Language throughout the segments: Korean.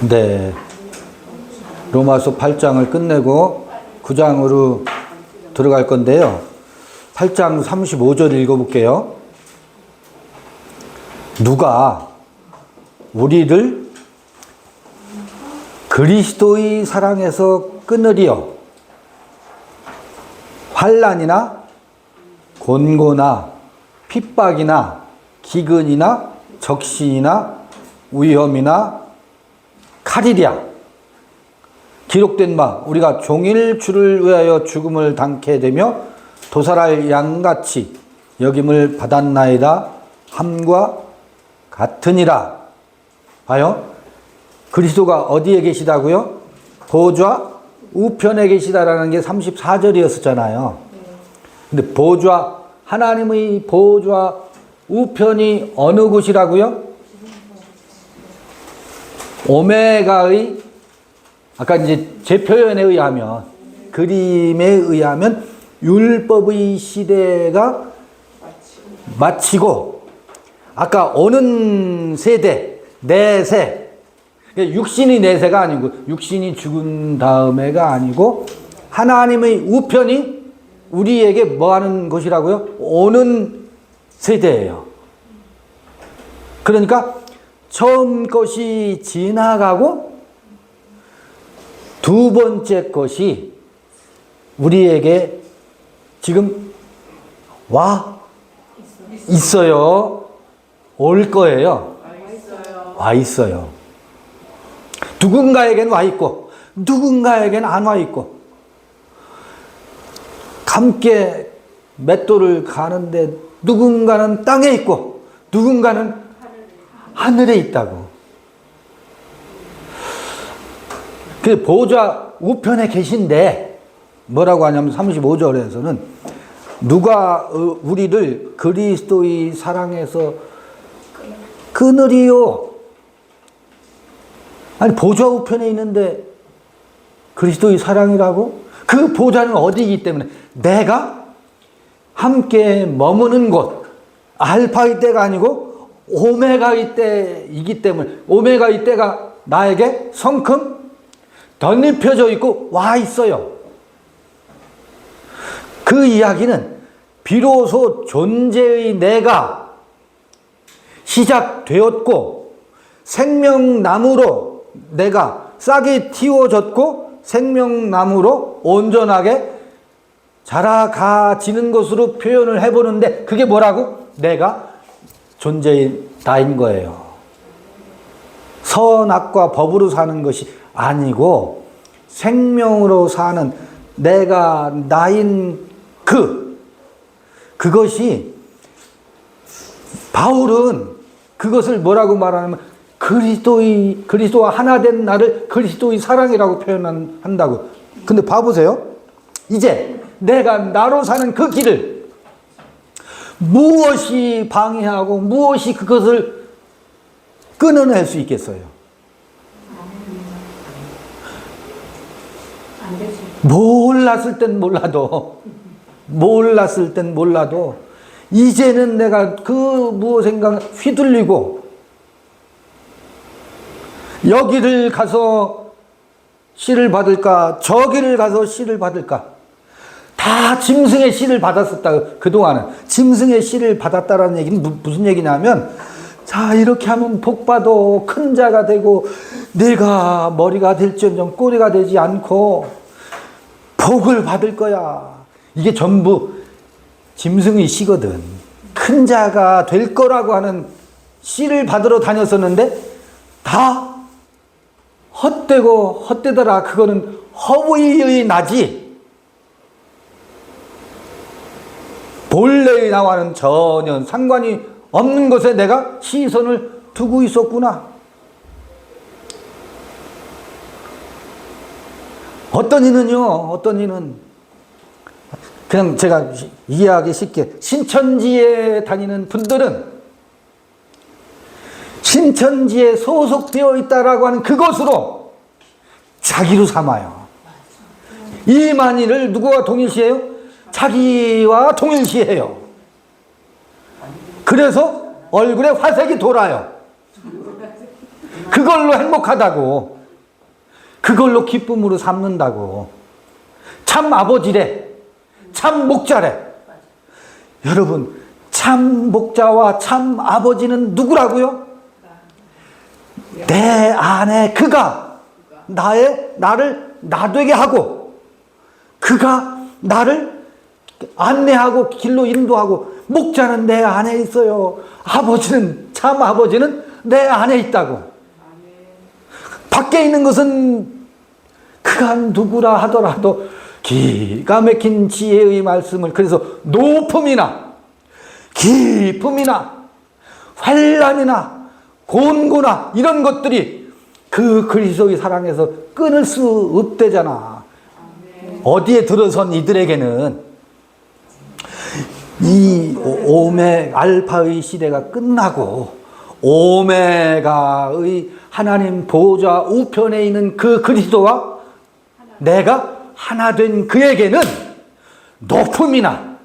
네. 로마서 8장을 끝내고 9장으로 들어갈 건데요. 8장 35절 읽어볼게요. 누가 우리를 그리스도의 사랑에서 끊으리요? 환난이나 곤고나 핍박이나 기근이나 적신이나 위험이나 칼이랴. 기록된 바 우리가 종일 주를 위하여 죽음을 당케 되며 도살할 양같이 여김을 받았나이다 함과 같으니라. 봐요. 그리스도가 어디에 계시다고요? 보좌 우편에 계시다라는 게 34절이었었잖아요. 근데 보좌, 하나님의 보좌 우편이 어느 곳이라고요? 오메가의, 아까 이제 제 표현에 의하면, 그림에 의하면 율법의 시대가 마치고, 아까 오는 세대, 내세, 육신이 내세가 아니고, 육신이 죽은 다음에가 아니고, 하나님의 우편이 우리에게 뭐 하는 것이라고요? 오는 세대예요. 그러니까, 처음 것이 지나가고, 두 번째 것이 우리에게 지금 와 있어요. 올 거예요. 와 있어요. 누군가에겐 와 있고 누군가에겐 안 와 있고 함께 맷돌을 가는데 누군가는 땅에 있고 누군가는 하늘에 있다고. 그 보좌 우편에 계신데 뭐라고 하냐면 35절에서는 누가 우리를 그리스도의 사랑에서 끊으리요. 아니 보좌 우편에 있는데 그리스도의 사랑이라고? 그 보좌는 어디이기 때문에 내가 함께 머무는 곳 알파의 때가 아니고 오메가의 때이기 때문에 오메가의 때가 나에게 성큼 덧입혀져 있고 와 있어요. 그 이야기는 비로소 존재의 내가 시작되었고 생명나무로 내가 싹이 틔워졌고 생명나무로 온전하게 자라가지는 것으로 표현을 해보는데 그게 뭐라고? 내가 존재의 나인 거예요. 선악과 법으로 사는 것이 아니고 생명으로 사는 내가 나인 그것이 바울은 그것을 뭐라고 말하냐면 그리스도와 하나 된 나를 그리스도의 사랑이라고 표현한다고. 근데 봐보세요. 이제 내가 나로 사는 그 길을 무엇이 방해하고 무엇이 그것을 끊어낼 수 있겠어요? 몰랐을 땐 몰라도 이제는 내가 그 무엇인가 휘둘리고 여기를 가서 씨를 받을까 저기를 가서 씨를 받을까 다 짐승의 씨를 받았었다. 그동안은 짐승의 씨를 받았다라는 얘기는 무슨 얘기냐면 자 이렇게 하면 복받아 큰 자가 되고 내가 머리가 될지언정 꼬리가 되지 않고 복을 받을 거야. 이게 전부 짐승의 씨거든. 큰 자가 될 거라고 하는 씨를 받으러 다녔었는데 다 헛되고 헛되더라. 그거는 허위의 나지 본래의 나와는 전혀 상관이 없는 것에 내가 시선을 두고 있었구나. 어떤 이는 그냥 제가 이해하기 쉽게 신천지에 다니는 분들은 신천지에 소속되어 있다라고 하는 그것으로 자기로 삼아요. 이만희를 누구와 동일시해요? 자기와 동일시해요. 그래서 얼굴에 화색이 돌아요. 그걸로 행복하다고. 그걸로 기쁨으로 삼는다고. 참 아버지래. 참 목자래. 여러분, 참 목자와 참 아버지는 누구라고요? 내 안에 그가 나를 나되게 하고, 그가 나를 안내하고 길로 인도하고, 목자는 내 안에 있어요. 아버지는, 참 아버지는 내 안에 있다고. 밖에 있는 것은 그가 누구라 하더라도 기가 막힌 지혜의 말씀을, 그래서 높음이나 기쁨이나 환난이나 곤고나 이런 것들이 그 그리스도의 사랑에서 끊을 수 없대잖아. 어디에 들어선 이들에게는 이 알파의 시대가 끝나고 오메가의 하나님 보좌 우편에 있는 그 그리스도와 내가 하나 된 그에게는 높음이나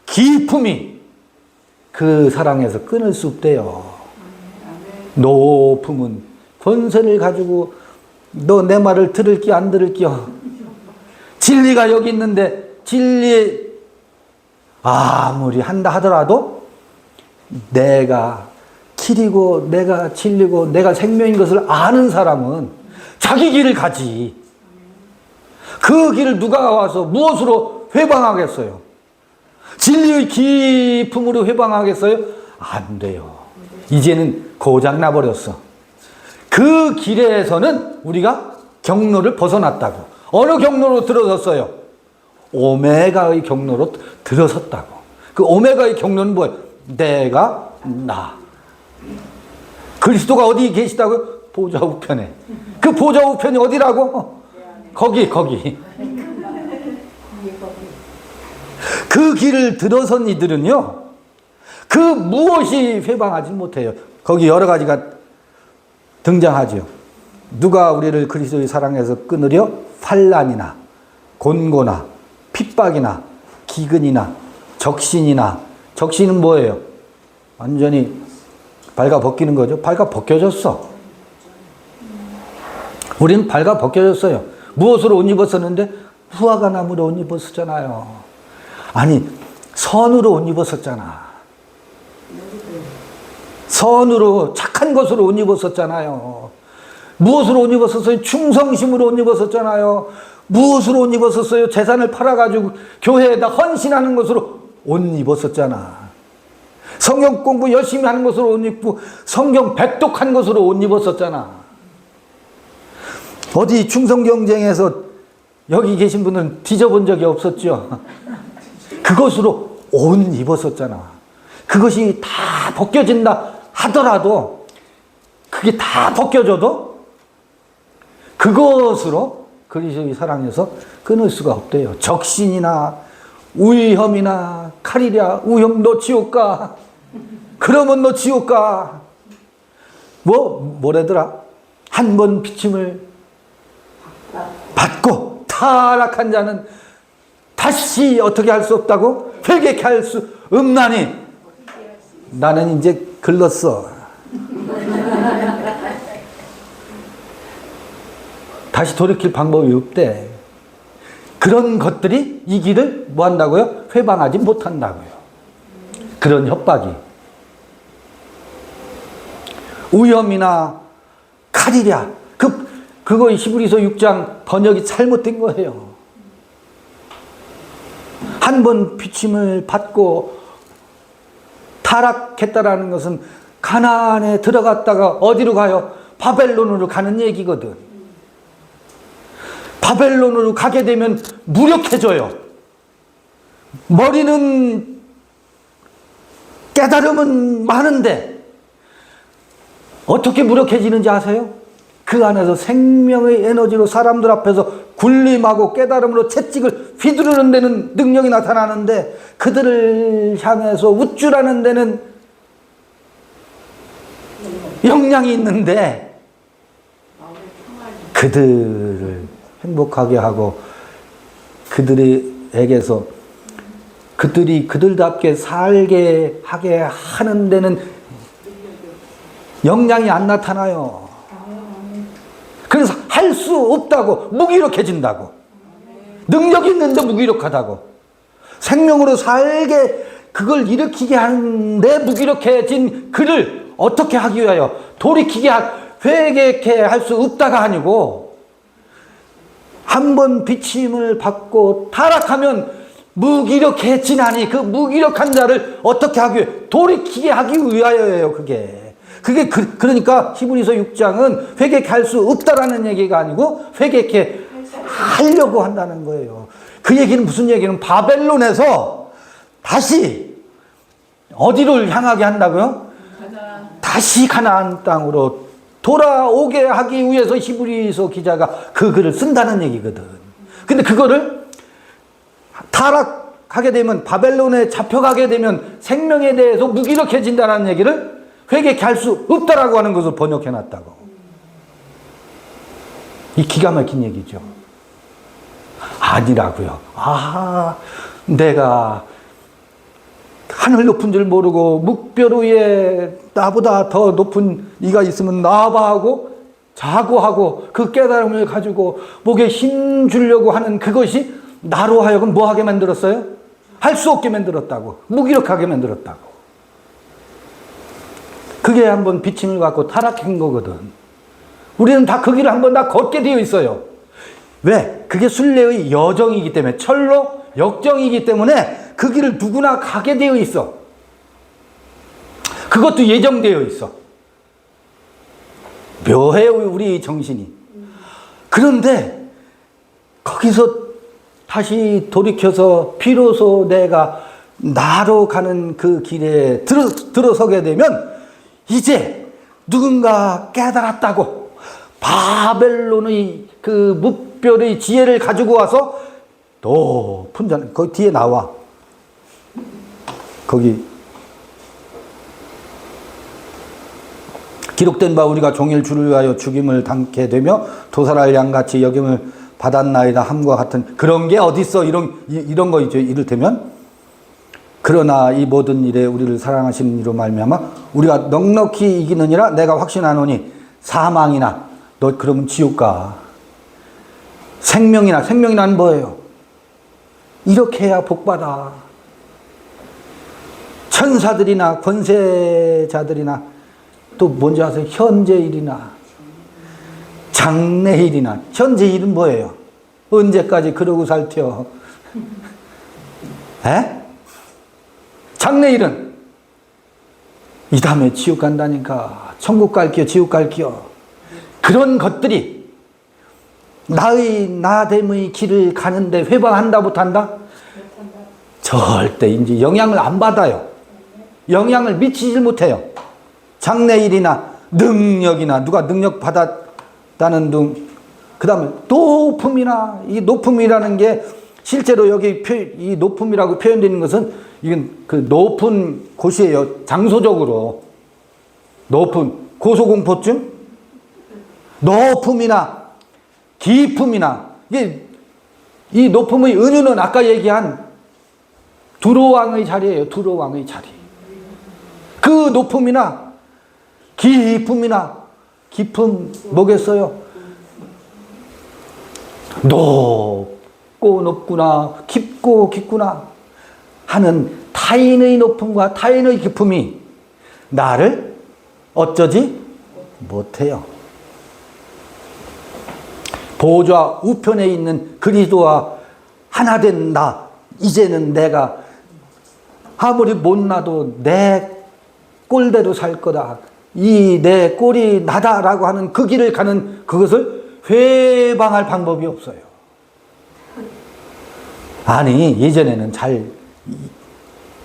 기쁨이 그 사랑에서 끊을 수 없대요. 높음은 권세를 가지고 너 내 말을 들을기 안 들을기요. 진리가 여기 있는데 진리 아무리 한다 하더라도 내가 길이고 내가 진리고 내가 생명인 것을 아는 사람은 자기 길을 가지. 그 길을 누가 와서 무엇으로 회방하겠어요? 진리의 기쁨으로 회방하겠어요? 안 돼요. 이제는 고장나 버렸어. 그 길에서는 우리가 경로를 벗어났다고. 어느 경로로 들어섰어요? 오메가의 경로로 들어섰다고. 그 오메가의 경로는 뭐예요? 내가 나. 그리스도가 어디 계시다고요? 보좌 우편에. 그 보좌 우편이 어디라고? 거기. 그 길을 들어선 이들은요, 그 무엇이 회방하지 못해요. 거기 여러 가지가 등장하죠. 누가 우리를 그리스도의 사랑에서 끊으려? 환난이나 곤고나 핍박이나 기근이나 적신이나. 적신은 뭐예요? 완전히 발가 벗기는 거죠. 발가 벗겨졌어. 우리는 발가 벗겨졌어요. 무엇으로 옷 입었었는데? 후아가 나무로 옷 입었었잖아요. 아니, 선으로 옷 입었었잖아. 선으로, 착한 것으로 옷 입었었잖아요. 무엇으로 옷 입었었어요? 충성심으로 옷 입었었잖아요. 무엇으로 옷 입었었어요? 재산을 팔아가지고 교회에다 헌신하는 것으로 옷 입었었잖아. 성경 공부 열심히 하는 것으로 옷 입고 성경 백독한 것으로 옷 입었었잖아. 어디 충성 경쟁에서 여기 계신 분은 뒤져본 적이 없었죠. 그것으로 옷 입었었잖아. 그것이 다 벗겨진다 하더라도, 그게 다 벗겨져도 그것으로 그리스도의 사랑에서 끊을 수가 없대요. 적신이나 위험이나 칼이랴. 위험 너 지옥 가. 그러면 너 지옥 가. 뭐래더라? 한 번 비침을 받고 타락한 자는 다시 어떻게 할 수 없다고? 회개케 할 수 없나니 나는 이제 글렀어. 다시 돌이킬 방법이 없대. 그런 것들이 이 길을 뭐 한다고요? 회방하지 못한다고요. 그런 협박이. 위험이나 칼이랴. 그거 히브리서 6장 번역이 잘못된 거예요. 한 번 비침을 받고 타락했다라는 것은 가나안에 들어갔다가 어디로 가요? 바벨론으로 가는 얘기거든. 바벨론으로 가게 되면 무력해져요. 머리는 깨달음은 많은데 어떻게 무력해지는지 아세요? 그 안에서 생명의 에너지로 사람들 앞에서 군림하고 깨달음으로 채찍을 휘두르는 데는 능력이 나타나는데, 그들을 향해서 우쭐하는 데는 역량이 있는데, 그들을 행복하게 하고 그들에게서 그들이 그들답게 살게 하게 하는 데는 역량이 안 나타나요. 할 수 없다고, 무기력해진다고. 능력이 있는데 무기력하다고. 생명으로 살게 그걸 일으키게 하는데 무기력해진 그를 어떻게 하기 위하여 돌이키게 회개케 할 수 없다가 아니고, 한번 비침을 받고 타락하면 무기력해지나니 그 무기력한 자를 어떻게 하기 위해 돌이키게 하기 위하여예요. 그게 그러니까 히브리서 6장은 회개케 할 수 없다라는 얘기가 아니고 회개케 하려고 한다는 거예요. 그 얘기는 무슨 얘기는 바벨론에서 다시 어디를 향하게 한다고요? 다시 가나안 땅으로 돌아오게 하기 위해서 히브리서 기자가 그 글을 쓴다는 얘기거든. 근데 그거를 타락하게 되면, 바벨론에 잡혀가게 되면 생명에 대해서 무기력해진다는 얘기를 회개케 할 수 없다라고 하는 것을 번역해 놨다고. 이 기가 막힌 얘기죠. 아니라고요. 내가 하늘 높은 줄 모르고 묵별 위에 나보다 더 높은 이가 있으면 나와봐 하고 자고하고 그 깨달음을 가지고 목에 힘 주려고 하는 그것이 나로 하여금 뭐하게 만들었어요? 할 수 없게 만들었다고. 무기력하게 만들었다고. 그게 한번 비침을 갖고 타락한 거거든. 우리는 다 그 길을 한번 다 걷게 되어 있어요. 왜? 그게 순례의 여정이기 때문에, 철로 역정이기 때문에 그 길을 누구나 가게 되어 있어. 그것도 예정되어 있어. 묘해요, 우리 정신이. 그런데 거기서 다시 돌이켜서 비로소 내가 나로 가는 그 길에 들어서게 되면 이제 누군가 깨달았다고 바벨론의 그 묵별의 지혜를 가지고 와서 높은 산, 거기 뒤에 나와. 거기 기록된 바 우리가 종일 주를 위하여 죽임을 당케 되며 도살할 양같이 여김을 받았나이다 함과 같은 그런 게 어딨어. 이런 거 있죠. 이를테면 그러나 이 모든 일에 우리를 사랑하시는 이로 말미암아 우리가 넉넉히 이기느니라 내가 확신하노니 사망이나 너 그러면 지옥 가. 생명이나는 뭐예요? 이렇게 해야 복받아. 천사들이나 권세자들이나 또 뭔지 아세요? 현재일이나 장래일이나. 현재일은 뭐예요? 언제까지 그러고 살텨? 에? 장래일은 이 다음에 지옥 간다니까. 천국 갈게요, 지옥 갈게요. 그런 것들이 나의 나됨의 길을 가는데 회방한다 못한다? 절대 이제 영향을 안 받아요. 영향을 미치질 못해요. 장래일이나 능력이나 누가 능력 받았다는 등, 그 다음에 높음이나, 이 높음이라는 게 실제로 여기 이 높음이라고 표현되는 것은 이건 그 높은 곳이에요. 장소적으로 높은 고소공포증, 높음이나 깊음이나, 이게 이 높음의 은유는 아까 얘기한 두로왕의 자리예요. 두로왕의 자리. 그 높음이나 깊음이나, 깊음 뭐겠어요? 높고 높구나, 깊고 깊구나 하는 타인의 높음과 타인의 깊음이 나를 어쩌지 못해요. 보좌 우편에 있는 그리스도와 하나 된 나, 이제는 내가 아무리 못나도 내 꼴대로 살 거다. 이 내 꼴이 나다라고 하는 그 길을 가는 그것을 회방할 방법이 없어요. 아니, 예전에는 잘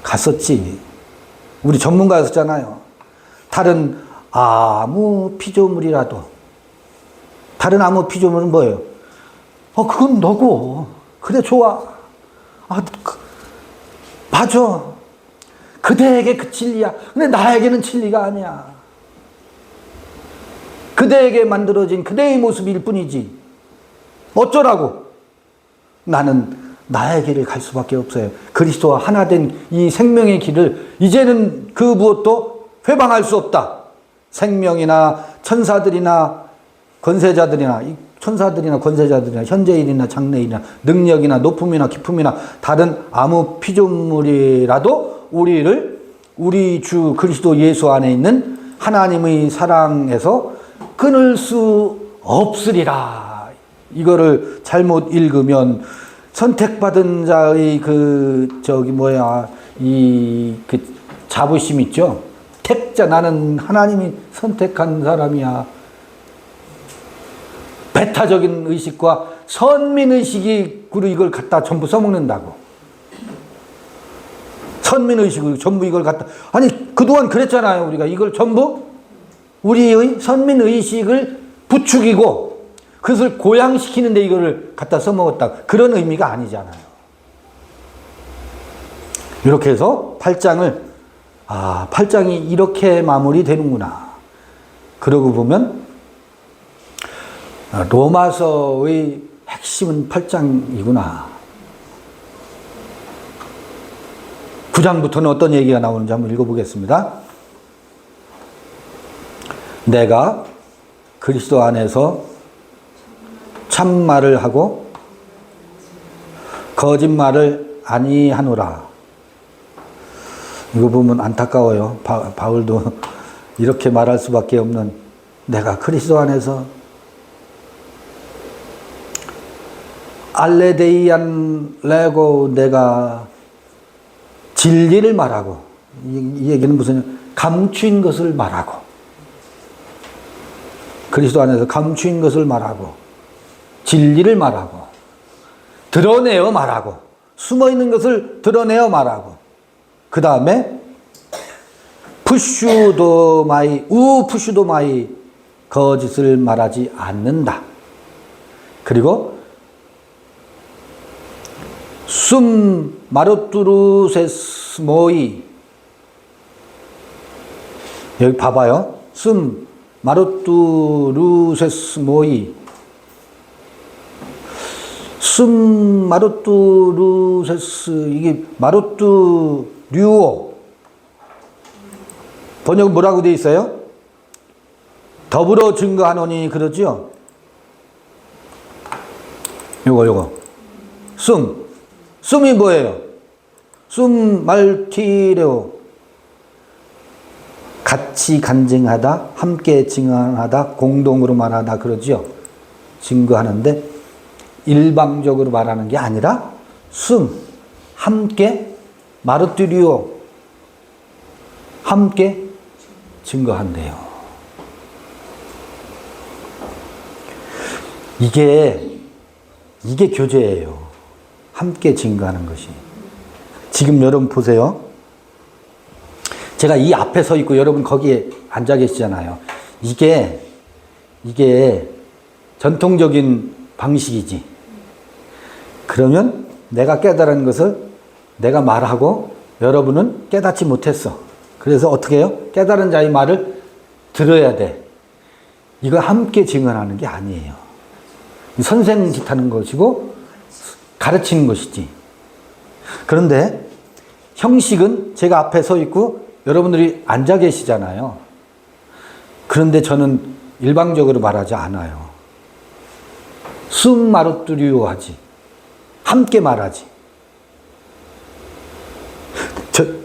갔었지. 우리 전문가였잖아요. 다른 아무 피조물이라도, 다른 아무 피조물은 뭐예요? 그건 너고. 그래, 좋아. 맞아. 그대에게 그 진리야. 근데 나에게는 진리가 아니야. 그대에게 만들어진 그대의 모습일 뿐이지. 어쩌라고? 나는 나의 길을 갈 수밖에 없어요. 그리스도와 하나 된 이 생명의 길을 이제는 그 무엇도 회방할 수 없다. 생명이나 천사들이나 권세자들이나 천사들이나 권세자들이나 현재일이나 장래일이나 능력이나 높음이나 기품이나 다른 아무 피조물이라도 우리 주 그리스도 예수 안에 있는 하나님의 사랑에서 끊을 수 없으리라. 이거를 잘못 읽으면 선택받은 자의 자부심 있죠. 택자, 나는 하나님이 선택한 사람이야. 배타적인 의식과 선민의식으로 이걸 갖다 전부 써먹는다고. 선민의식으로 전부 이걸 갖다. 아니, 그동안 그랬잖아요. 우리가 이걸 전부 우리의 선민의식을 부추기고 그것을 고양시키는데 이거를 갖다 써먹었다. 그런 의미가 아니잖아요. 이렇게 해서 8장이 이렇게 마무리되는구나. 그러고 보면 로마서의 핵심은 8장이구나. 9장부터는 어떤 얘기가 나오는지 한번 읽어보겠습니다. 내가 그리스도 안에서 참말을 하고 거짓말을 아니하노라. 이거 보면 안타까워요. 바울도 이렇게 말할 수밖에 없는, 내가 그리스도 안에서 알레데이안 레고, 내가 진리를 말하고, 이 얘기는 무슨, 감추인 것을 말하고, 그리스도 안에서 감추인 것을 말하고, 진리를 말하고, 드러내어 말하고, 숨어있는 것을 드러내어 말하고, 그 다음에 푸슈도마이 거짓을 말하지 않는다. 그리고 마루투루세스모이, 여기 봐봐요. 마루투루세스모이, 마루투루세스, 이게 마루투류오, 번역은 뭐라고 되어 있어요? 더불어 증거하노니, 그러죠? 요거 숨이 뭐예요? 말티레오, 같이 간증하다, 함께 증언하다, 공동으로 말하다, 그러죠? 증거하는데 일방적으로 말하는 게 아니라 함께, 마르투리오, 함께 증거한대요. 이게 교제예요. 함께 증거하는 것이. 지금 여러분 보세요. 제가 이 앞에 서 있고 여러분 거기에 앉아 계시잖아요. 이게 전통적인 방식이지. 그러면 내가 깨달은 것을 내가 말하고 여러분은 깨닫지 못했어. 그래서 어떻게 해요? 깨달은 자의 말을 들어야 돼. 이거 함께 증언하는 게 아니에요. 선생짓 하는 것이고 가르치는 것이지. 그런데 형식은 제가 앞에 서 있고 여러분들이 앉아 계시잖아요. 그런데 저는 일방적으로 말하지 않아요. 마루뚜리오 하지. 함께 말하지.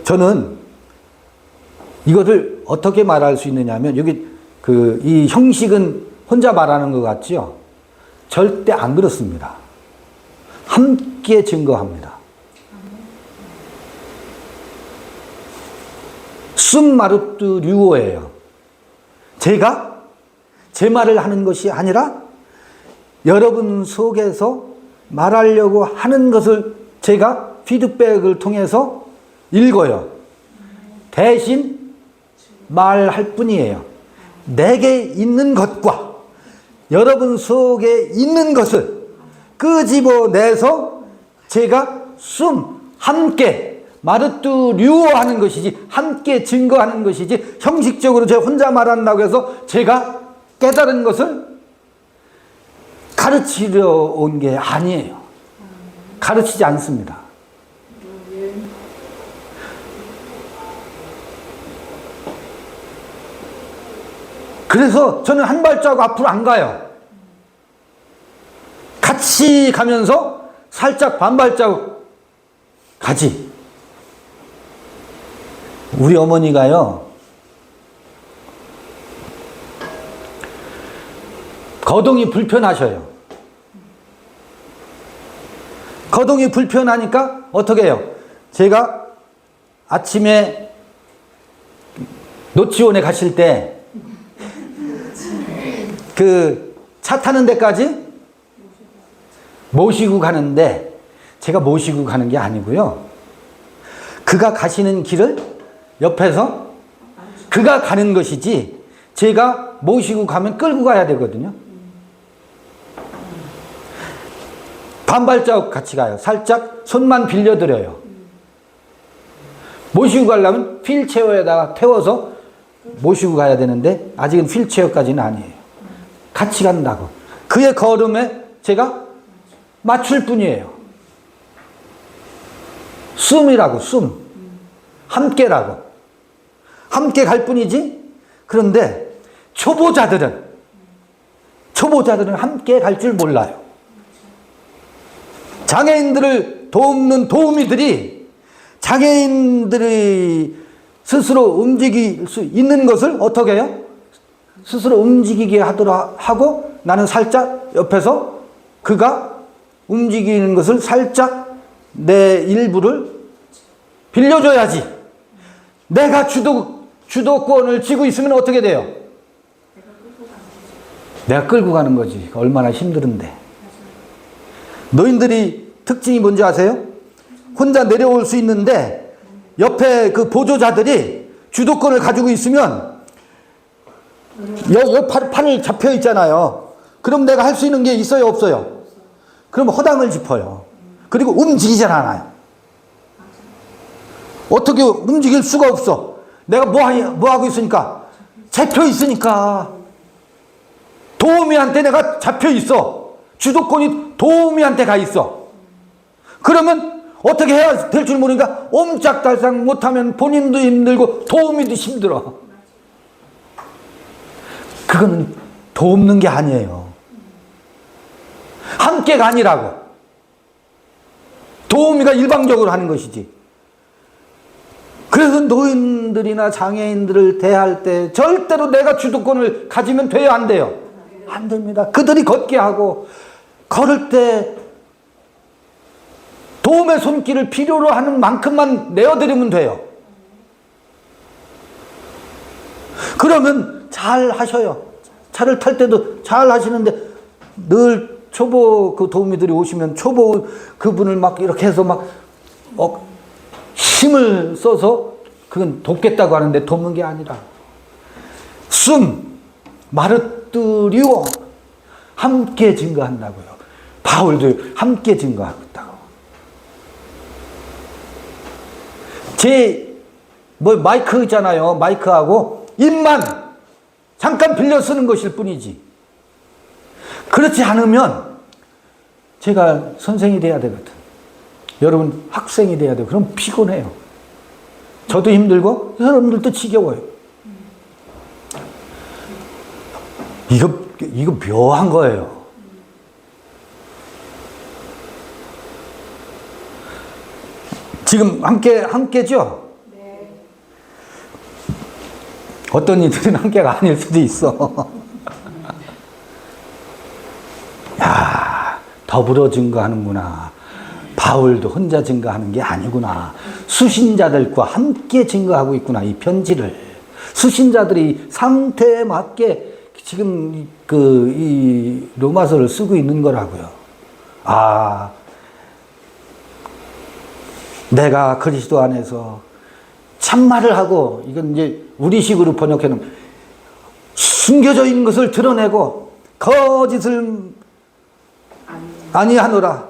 저는 이것을 어떻게 말할 수 있느냐 하면, 여기 이 형식은 혼자 말하는 것 같지요? 절대 안 그렇습니다. 함께 증거합니다. 마루뚜리오예요. 제가 제 말을 하는 것이 아니라 여러분 속에서 말하려고 하는 것을 제가 피드백을 통해서 읽어요. 대신 말할 뿐이에요. 내게 있는 것과 여러분 속에 있는 것을 끄집어내서 제가 함께 마르뚜류어 하는 것이지, 함께 증거하는 것이지, 형식적으로 제가 혼자 말한다고 해서 제가 깨달은 것을 가르치려 온 게 아니에요. 가르치지 않습니다. 그래서 저는 한 발자국 앞으로 안 가요. 같이 가면서 살짝 반발자국 가지. 우리 어머니가요, 거동이 불편하셔요. 거동이 불편하니까 어떻게 해요? 제가 아침에 노치원에 가실 때 그 차 타는 데까지 모시고 가는데, 제가 모시고 가는 게 아니고요. 그가 가시는 길을 옆에서 그가 가는 것이지, 제가 모시고 가면 끌고 가야 되거든요. 반발자국 같이 가요. 살짝 손만 빌려드려요. 모시고 가려면 휠체어에다가 태워서 모시고 가야 되는데 아직은 휠체어까지는 아니에요. 같이 간다고. 그의 걸음에 제가 맞출 뿐이에요. 숨이라고, 숨. 함께라고. 함께 갈 뿐이지. 그런데 초보자들은 함께 갈 줄 몰라요. 장애인들을 돕는 도우미들이 장애인들이 스스로 움직일 수 있는 것을 어떻게 해요? 스스로 움직이게 하고, 나는 살짝 옆에서 그가 움직이는 것을 살짝 내 일부를 빌려줘야지. 내가 주도권을 쥐고 있으면 어떻게 돼요? 내가 끌고 가는 거지. 얼마나 힘들은데. 노인들이 특징이 뭔지 아세요? 혼자 내려올 수 있는데 옆에 그 보조자들이 주도권을 가지고 있으면 팔을 잡혀 있잖아요. 그럼 내가 할 수 있는 게 있어요, 없어요? 그럼 허당을 짚어요. 그리고 움직이질 않아요. 어떻게 움직일 수가 없어. 내가 뭐 하고 있으니까? 잡혀 있으니까. 도우미한테 내가 잡혀 있어. 주도권이 도우미한테 가 있어. 그러면 어떻게 해야 될 줄 모르니까 옴짝달싹 못하면 본인도 힘들고 도우미도 힘들어. 그거는 돕는 게 아니에요. 함께가 아니라고. 도우미가 일방적으로 하는 것이지. 그래서 노인들이나 장애인들을 대할 때 절대로 내가 주도권을 가지면 돼요, 안 돼요? 안 됩니다. 그들이 걷게 하고, 걸을 때 도움의 손길을 필요로 하는 만큼만 내어드리면 돼요. 그러면 잘 하셔요. 차를 탈 때도 잘 하시는데, 늘 초보 그 도우미들이 오시면 초보 그분을 막 이렇게 해서 막 힘을 써서 그건 돕겠다고 하는데 돕는 게 아니라 마르뚜리오 함께 증거한다고요. 바울도 함께 증거하고 있다고. 마이크 있잖아요. 마이크하고 입만 잠깐 빌려 쓰는 것일 뿐이지. 그렇지 않으면 제가 선생이 돼야 되거든. 여러분 학생이 돼야 돼요. 그럼 피곤해요. 저도 힘들고 여러분들도 지겨워요. 이거 묘한 거예요. 지금 함께죠? 네. 어떤 이들은 함께가 아닐 수도 있어. 야, 더불어 증거하는구나. 바울도 혼자 증거하는 게 아니구나. 수신자들과 함께 증거하고 있구나. 이 편지를. 수신자들이 상태에 맞게 지금 이 로마서를 쓰고 있는 거라고요. 아, 내가 그리스도 안에서 참말을 하고, 이건 이제 우리식으로 번역해놓으면 숨겨져 있는 것을 드러내고 거짓을 아니하노라.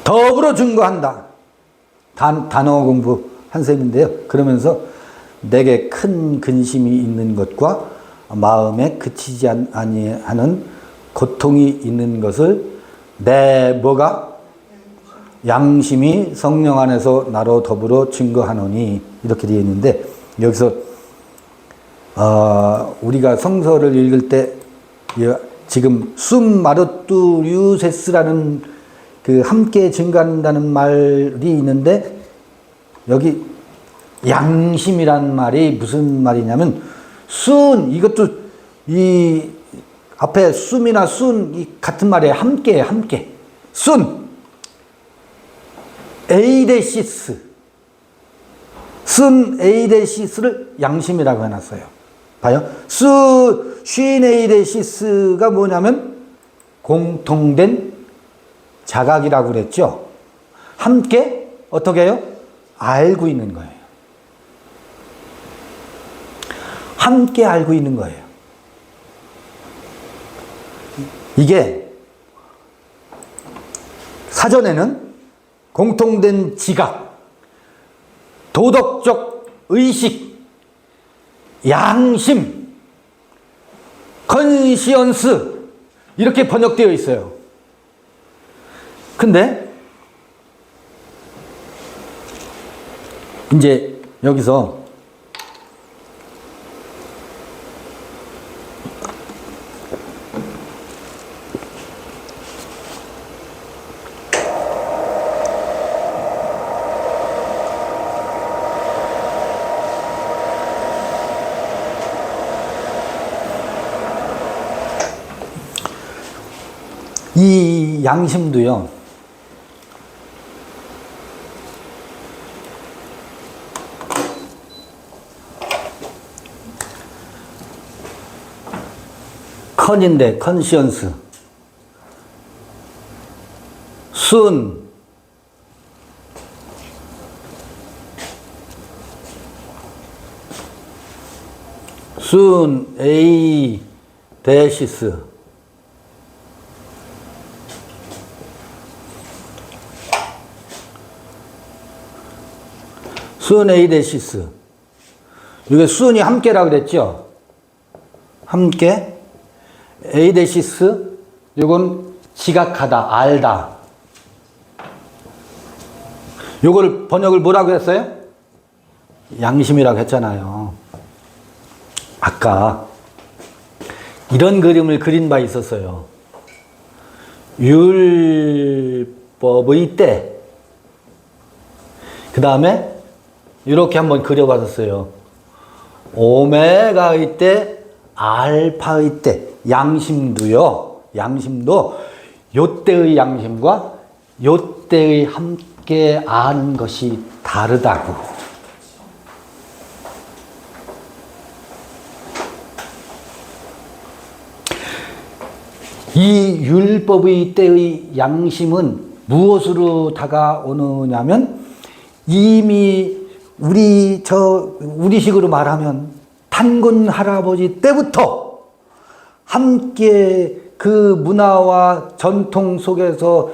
더불어 증거한다. 단어 공부 한 셈인데요. 그러면서 내게 큰 근심이 있는 것과 마음에 그치지 아니하는 고통이 있는 것을 내 뭐가? 양심이 성령 안에서 나로 더불어 증거하노니, 이렇게 되어 있는데, 여기서 우리가 성서를 읽을 때 지금 숨마르투리우세스라는 그 함께 증가한다는 말이 있는데 여기 양심이란 말이 무슨 말이냐면 순 이것도 이 앞에 숨이나 순 같은 말이에요. 함께 순 에이데시스 순 에이데시스를 양심이라고 해놨어요. 봐요. 쉰 에이데시스가 뭐냐면 공통된 자각이라고 그랬죠. 함께 어떻게 해요? 알고 있는 거예요. 함께 알고 있는 거예요. 이게 사전에는 공통된 지각, 도덕적 의식, 양심, 컨시언스 이렇게 번역되어 있어요. 근데 이제 여기서 이 양심도요, 컨인데 컨시언스, 순, 에이데시스, 순 에이데시스. 이게 순이 함께라고 그랬죠? 함께. 에이데시스, 이건 지각하다, 알다. 요걸 번역을 뭐라고 했어요? 양심이라고 했잖아요. 아까 이런 그림을 그린 바 있었어요. 율법의 때. 그 다음에 이렇게 한번 그려봤었어요. 오메가의 때, 알파의 때. 양심도요. 양심도 요때의 양심과 요때의 함께 아는 것이 다르다고. 이 율법의 때의 양심은 무엇으로 다가오느냐면 이미 우리식으로 말하면 단군 할아버지 때부터 함께 그 문화와 전통 속에서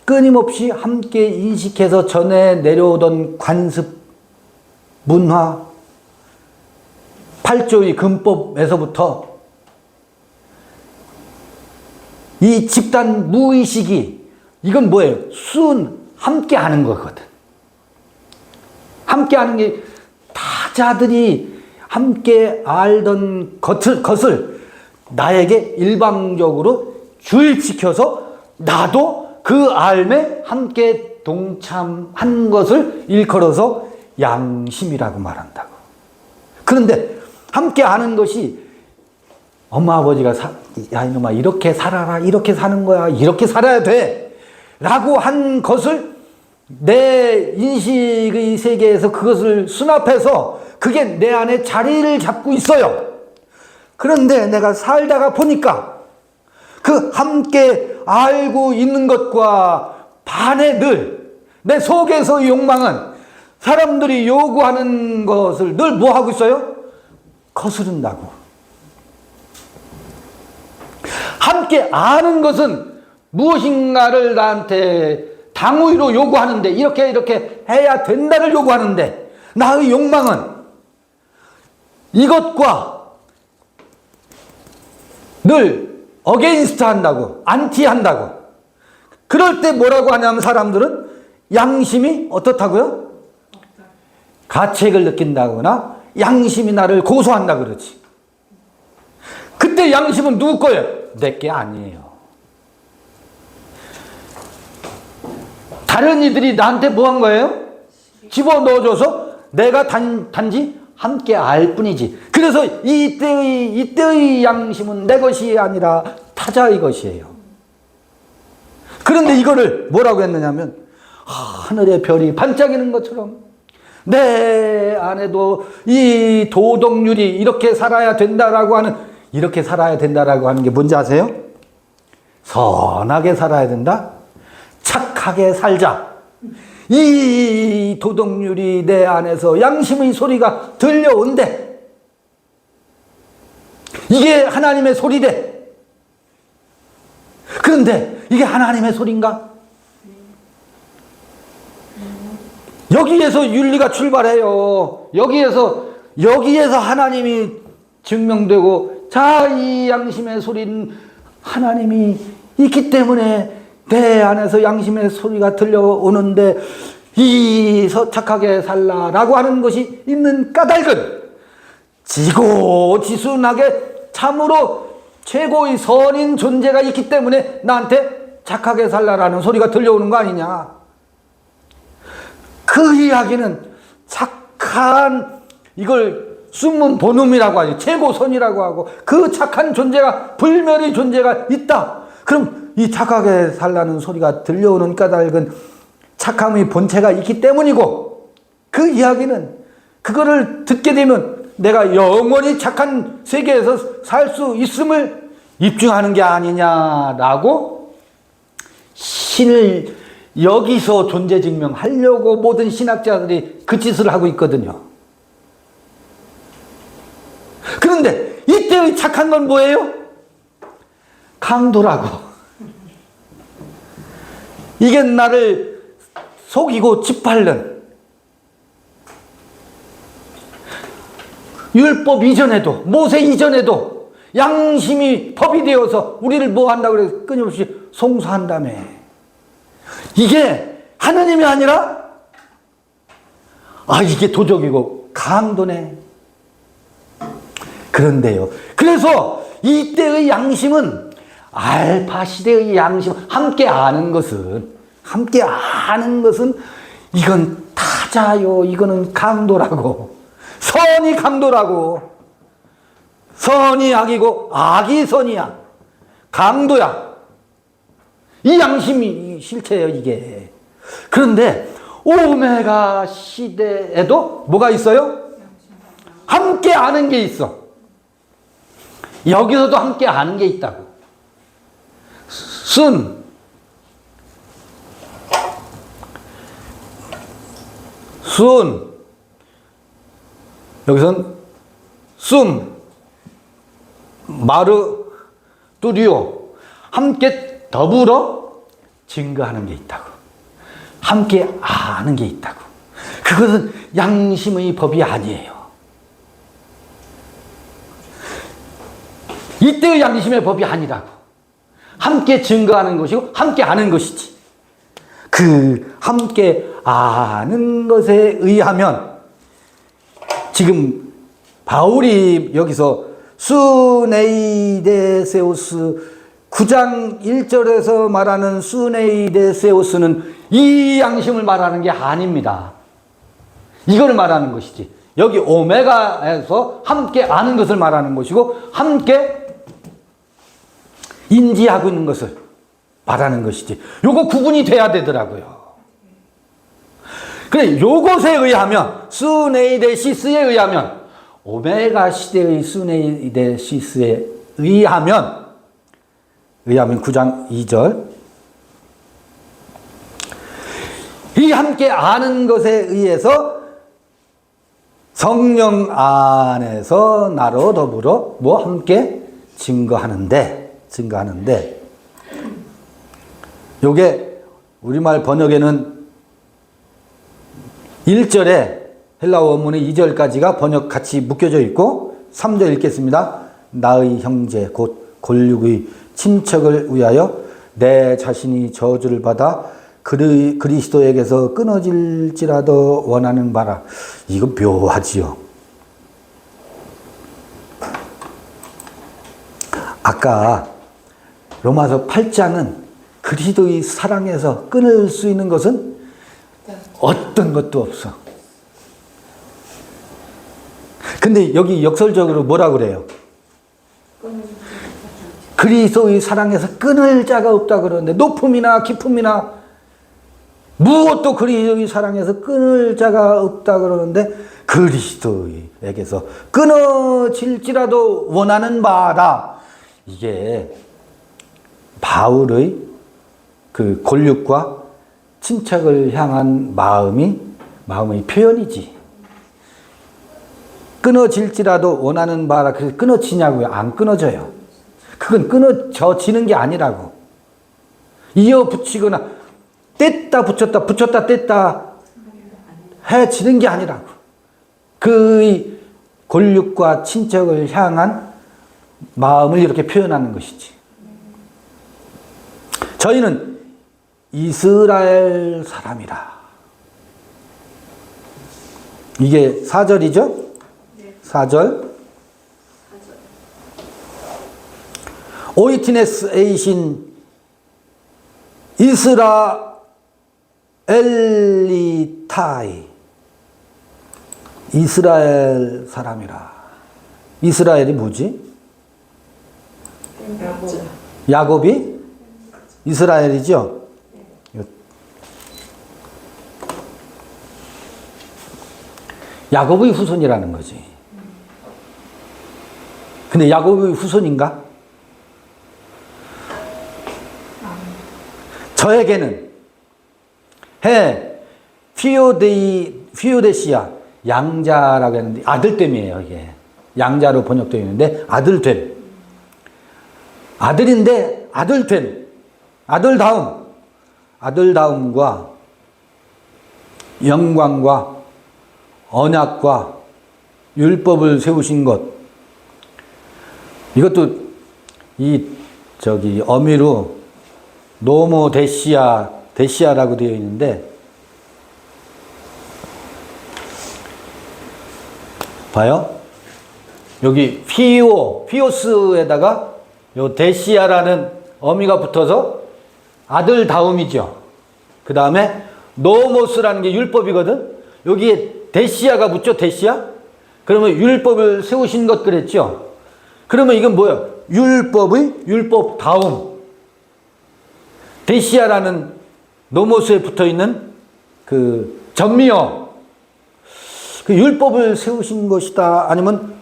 끊임없이 함께 인식해서 전해 내려오던 관습, 문화, 8조의 근법에서부터 이 집단 무의식이 이건 뭐예요? 함께 하는 거거든. 함께 하는 게 타자들이 함께 알던 것을 나에게 일방적으로 줄지켜서 나도 그 알매 함께 동참한 것을 일컬어서 양심이라고 말한다고. 그런데 함께 아는 것이 엄마 아버지가 야 이놈아 이렇게 살아라, 이렇게 사는 거야, 이렇게 살아야 돼 라고 한 것을 내 인식의 세계에서 그것을 수납해서 그게 내 안에 자리를 잡고 있어요. 그런데 내가 살다가 보니까 그 함께 알고 있는 것과 반해 늘 내 속에서의 욕망은 사람들이 요구하는 것을 늘 뭐 하고 있어요? 거스른다고. 함께 아는 것은 무엇인가를 나한테 당위로 요구하는데 이렇게 해야 된다를 요구하는데 나의 욕망은 이것과 늘 어게인스트 한다고, 안티 한다고. 그럴 때 뭐라고 하냐면 사람들은 양심이 어떻다고요? 가책을 느낀다거나 양심이 나를 고소한다 그러지. 그때 양심은 누구 거예요? 내게 아니에요. 다른 이들이 나한테 뭐 한 거예요? 집어넣어줘서 내가 단지 함께 알 뿐이지. 그래서 이때의 양심은 내 것이 아니라 타자의 것이에요. 그런데 이거를 뭐라고 했느냐면, 하늘의 별이 반짝이는 것처럼 내 안에도 이 도덕률이 이렇게 살아야 된다라고 하는, 이렇게 살아야 된다라고 하는 게 뭔지 아세요? 선하게 살아야 된다? 착하게 살자. 이 도덕률이 내 안에서 양심의 소리가 들려온대. 이게 하나님의 소리래. 그런데 이게 하나님의 소리인가? 여기에서 윤리가 출발해요. 여기에서 하나님이 증명되고, 자, 이 양심의 소리는 하나님이 있기 때문에 내 안에서 양심의 소리가 들려오는데, 이 착하게 살라라고 하는 것이 있는 까닭은 지고지순하게 참으로 최고의 선인 존재가 있기 때문에 나한테 착하게 살라라는 소리가 들려오는 거 아니냐. 그 이야기는 착한, 이걸 숨은 본음이라고 하죠. 최고선이라고 하고, 그 착한 존재가, 불멸의 존재가 있다. 그럼 이 착하게 살라는 소리가 들려오는 까닭은 착함의 본체가 있기 때문이고, 그 이야기는 그거를 듣게 되면 내가 영원히 착한 세계에서 살 수 있음을 입증하는 게 아니냐라고 신을 여기서 존재 증명하려고 모든 신학자들이 그 짓을 하고 있거든요. 그런데 이때의 착한 건 뭐예요? 강도라고. 이게 나를 속이고 짓밟는, 율법 이전에도, 모세 이전에도 양심이 법이 되어서 우리를 뭐 한다고 그래서 끊임없이 송수한다며. 이게 하느님이 아니라, 이게 도적이고 강도네. 그런데요, 그래서 이때의 양심은, 알파 시대의 양심, 함께 아는 것은 이건 타자요, 이거는 강도라고. 선이 강도라고. 선이 악이고 악이 선이야. 강도야. 이 양심이 실체예요, 이게. 그런데 오메가 시대에도 뭐가 있어요? 함께 아는 게 있어. 여기서도 함께 아는 게 있다고. 순, 여기선 마르, 뚜리오, 함께 더불어 증거하는 게 있다고. 함께 아는 게 있다고. 그것은 양심의 법이 아니에요. 이때의 양심의 법이 아니라고. 함께 증거하는 것이고 함께 아는 것이지. 그 함께 아는 것에 의하면, 지금 바울이 여기서 수네이데세우스 9장 1절에서 말하는 수네이데세우스는 이 양심을 말하는 게 아닙니다. 이걸 말하는 것이지. 여기 오메가에서 함께 아는 것을 말하는 것이고, 함께 인지하고 있는 것을 말하는 것이지. 요거 구분이 돼야 되더라고요. 그래, 요것에 의하면, 수네이데시스에 의하면, 오메가 시대의 수네이데시스에 의하면 9장 2절, 이 함께 아는 것에 의해서 성령 안에서 나로 더불어 뭐 함께 증거하는데, 요게 우리말 번역에는 1절에 헬라어 원문의 2절까지가 번역 같이 묶여져 있고, 3절 읽겠습니다. 나의 형제 곧 골육의 친척을 위하여 내 자신이 저주를 받아 그리스도에게서 끊어질지라도 원하는 바라. 이거 묘하지요. 아까 로마서 8장은 그리스도의 사랑에서 끊을 수 있는 것은 어떤 것도 없어. 근데 여기 역설적으로 뭐라 그래요? 그리스도의 사랑에서 끊을 자가 없다 그러는데, 높음이나 깊음이나 무엇도 그리스도의 사랑에서 끊을 자가 없다 그러는데, 그리스도에게서 끊어질지라도 원하는 바다. 이게 바울의 그 권력과 친척을 향한 마음의 표현이지. 끊어질지라도 원하는 바라. 그래서 끊어지냐고요? 안 끊어져요. 그건 끊어지는 게 아니라고. 이어 붙이거나 뗐다 붙였다 붙였다 뗐다 해지는 게 아니라고. 그의 권력과 친척을 향한 마음을 이렇게 표현하는 것이지. 저희는 이스라엘 사람이라. 이게 4절이죠? 4절. 오이티네스 에이신 이스라엘리타이. 이스라엘 사람이라. 이스라엘이 뭐지? 야곱이 이스라엘이죠? 야곱의 후손이라는 거지. 근데 야곱의 후손인가? 저에게는 피오데시아 양자라고 했는데 아들됨이에요. 이게 양자로 번역되어 있는데 아들됨. 아들인데 아들됨. 아들다움과 영광과 언약과 율법을 세우신 것. 이것도 어미로 노모 데시아라고 되어 있는데, 봐요. 여기 피오스에다가 요 데시아라는 어미가 붙어서 아들다움이죠. 그 다음에 노모스라는 게 율법이거든. 여기에 데시아가 붙죠. 데시아. 그러면 율법을 세우신 것 그랬죠. 그러면 이건 뭐야? 율법다움. 데시아라는 노모스에 붙어 있는 그 전미어. 그 율법을 세우신 것이다. 아니면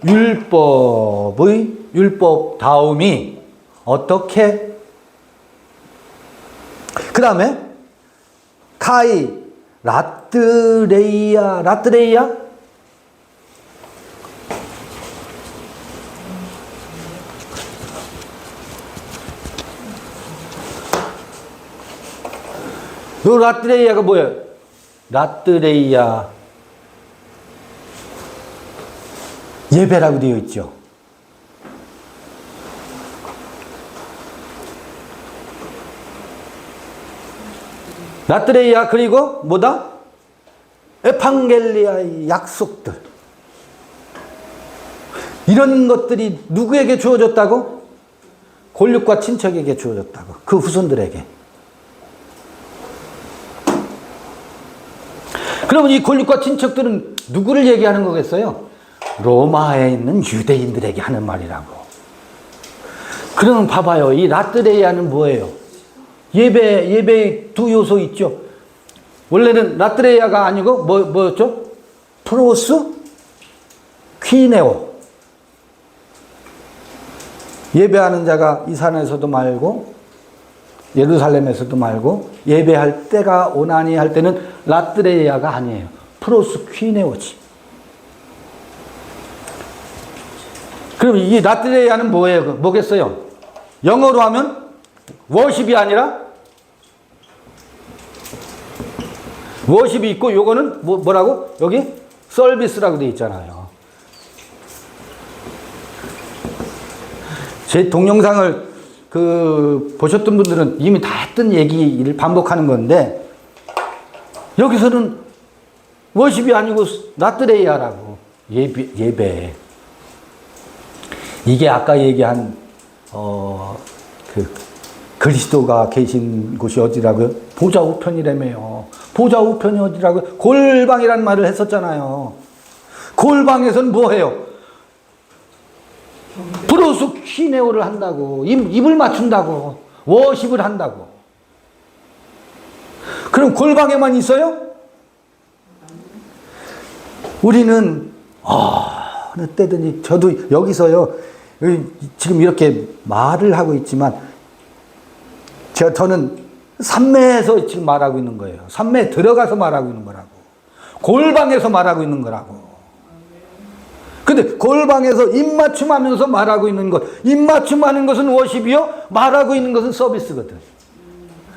율법다움이 어떻게? 그 다음에 카이 라트레이아. 요 라트레이아가 뭐예요? 라트레이아 예배라고 되어 있죠. 라트레이아. 그리고 뭐다? 에판겔리아의 약속들. 이런 것들이 누구에게 주어졌다고? 권력과 친척에게 주어졌다고. 그 후손들에게. 그러면 이 권력과 친척들은 누구를 얘기하는 거겠어요? 로마에 있는 유대인들에게 하는 말이라고. 그러면 봐봐요. 이 라트레이아는 뭐예요? 예배 두 요소 있죠. 원래는 라트레이아가 아니고 뭐였죠? 프로스 퀴네오. 예배하는 자가 이 산에서도 말고 예루살렘에서도 말고 예배할 때가 오나니 할 때는 라트레이아가 아니에요. 프로스 퀴네오지. 그럼 이 라트레이아는 뭐예요? 뭐겠어요? 영어로 하면 워십이 아니라 워십이 있고 요거는 뭐라고? 여기 서비스라고 되어 있잖아요. 제 동영상을 보셨던 분들은 이미 다 했던 얘기를 반복하는 건데, 여기서는 워십이 아니고 라트레이아라고. 예배. 이게 아까 얘기한 그리스도가 계신 곳이 어디라고요? 보좌 우편이라며요. 보좌 우편이 어디라고요? 골방이란 말을 했었잖아요. 골방에서는 뭐해요? 브로스 퀴네오를 한다고, 입을 맞춘다고, 워십을 한다고. 그럼 골방에만 있어요? 우리는 어느 때든지, 저도 여기서요, 지금 이렇게 말을 하고 있지만 저는 산매에서 지금 말하고 있는 거예요. 산매에 들어가서 말하고 있는 거라고. 골방에서 말하고 있는 거라고. 근데 골방에서 입맞춤하면서 말하고 있는 것, 입맞춤하는 것은 워십이요, 말하고 있는 것은 서비스거든.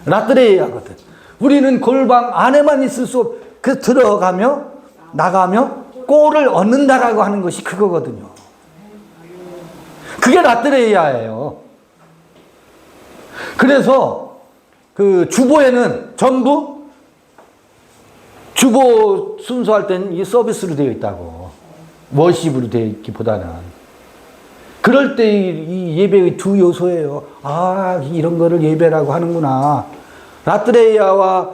라트레이아거든. 우리는 골방 안에만 있을 수 없, 그 들어가며 나가며 꼴을 얻는다라고 하는 것이 그거거든요. 그게 라트레이아예요. 그래서 그 주보에는 전부 주보 순서할 때는 이 서비스로 되어 있다고. 워십으로 되어 있기보다는. 그럴 때 이 예배의 두 요소예요. 아, 이런 거를 예배라고 하는구나. 라트레이아와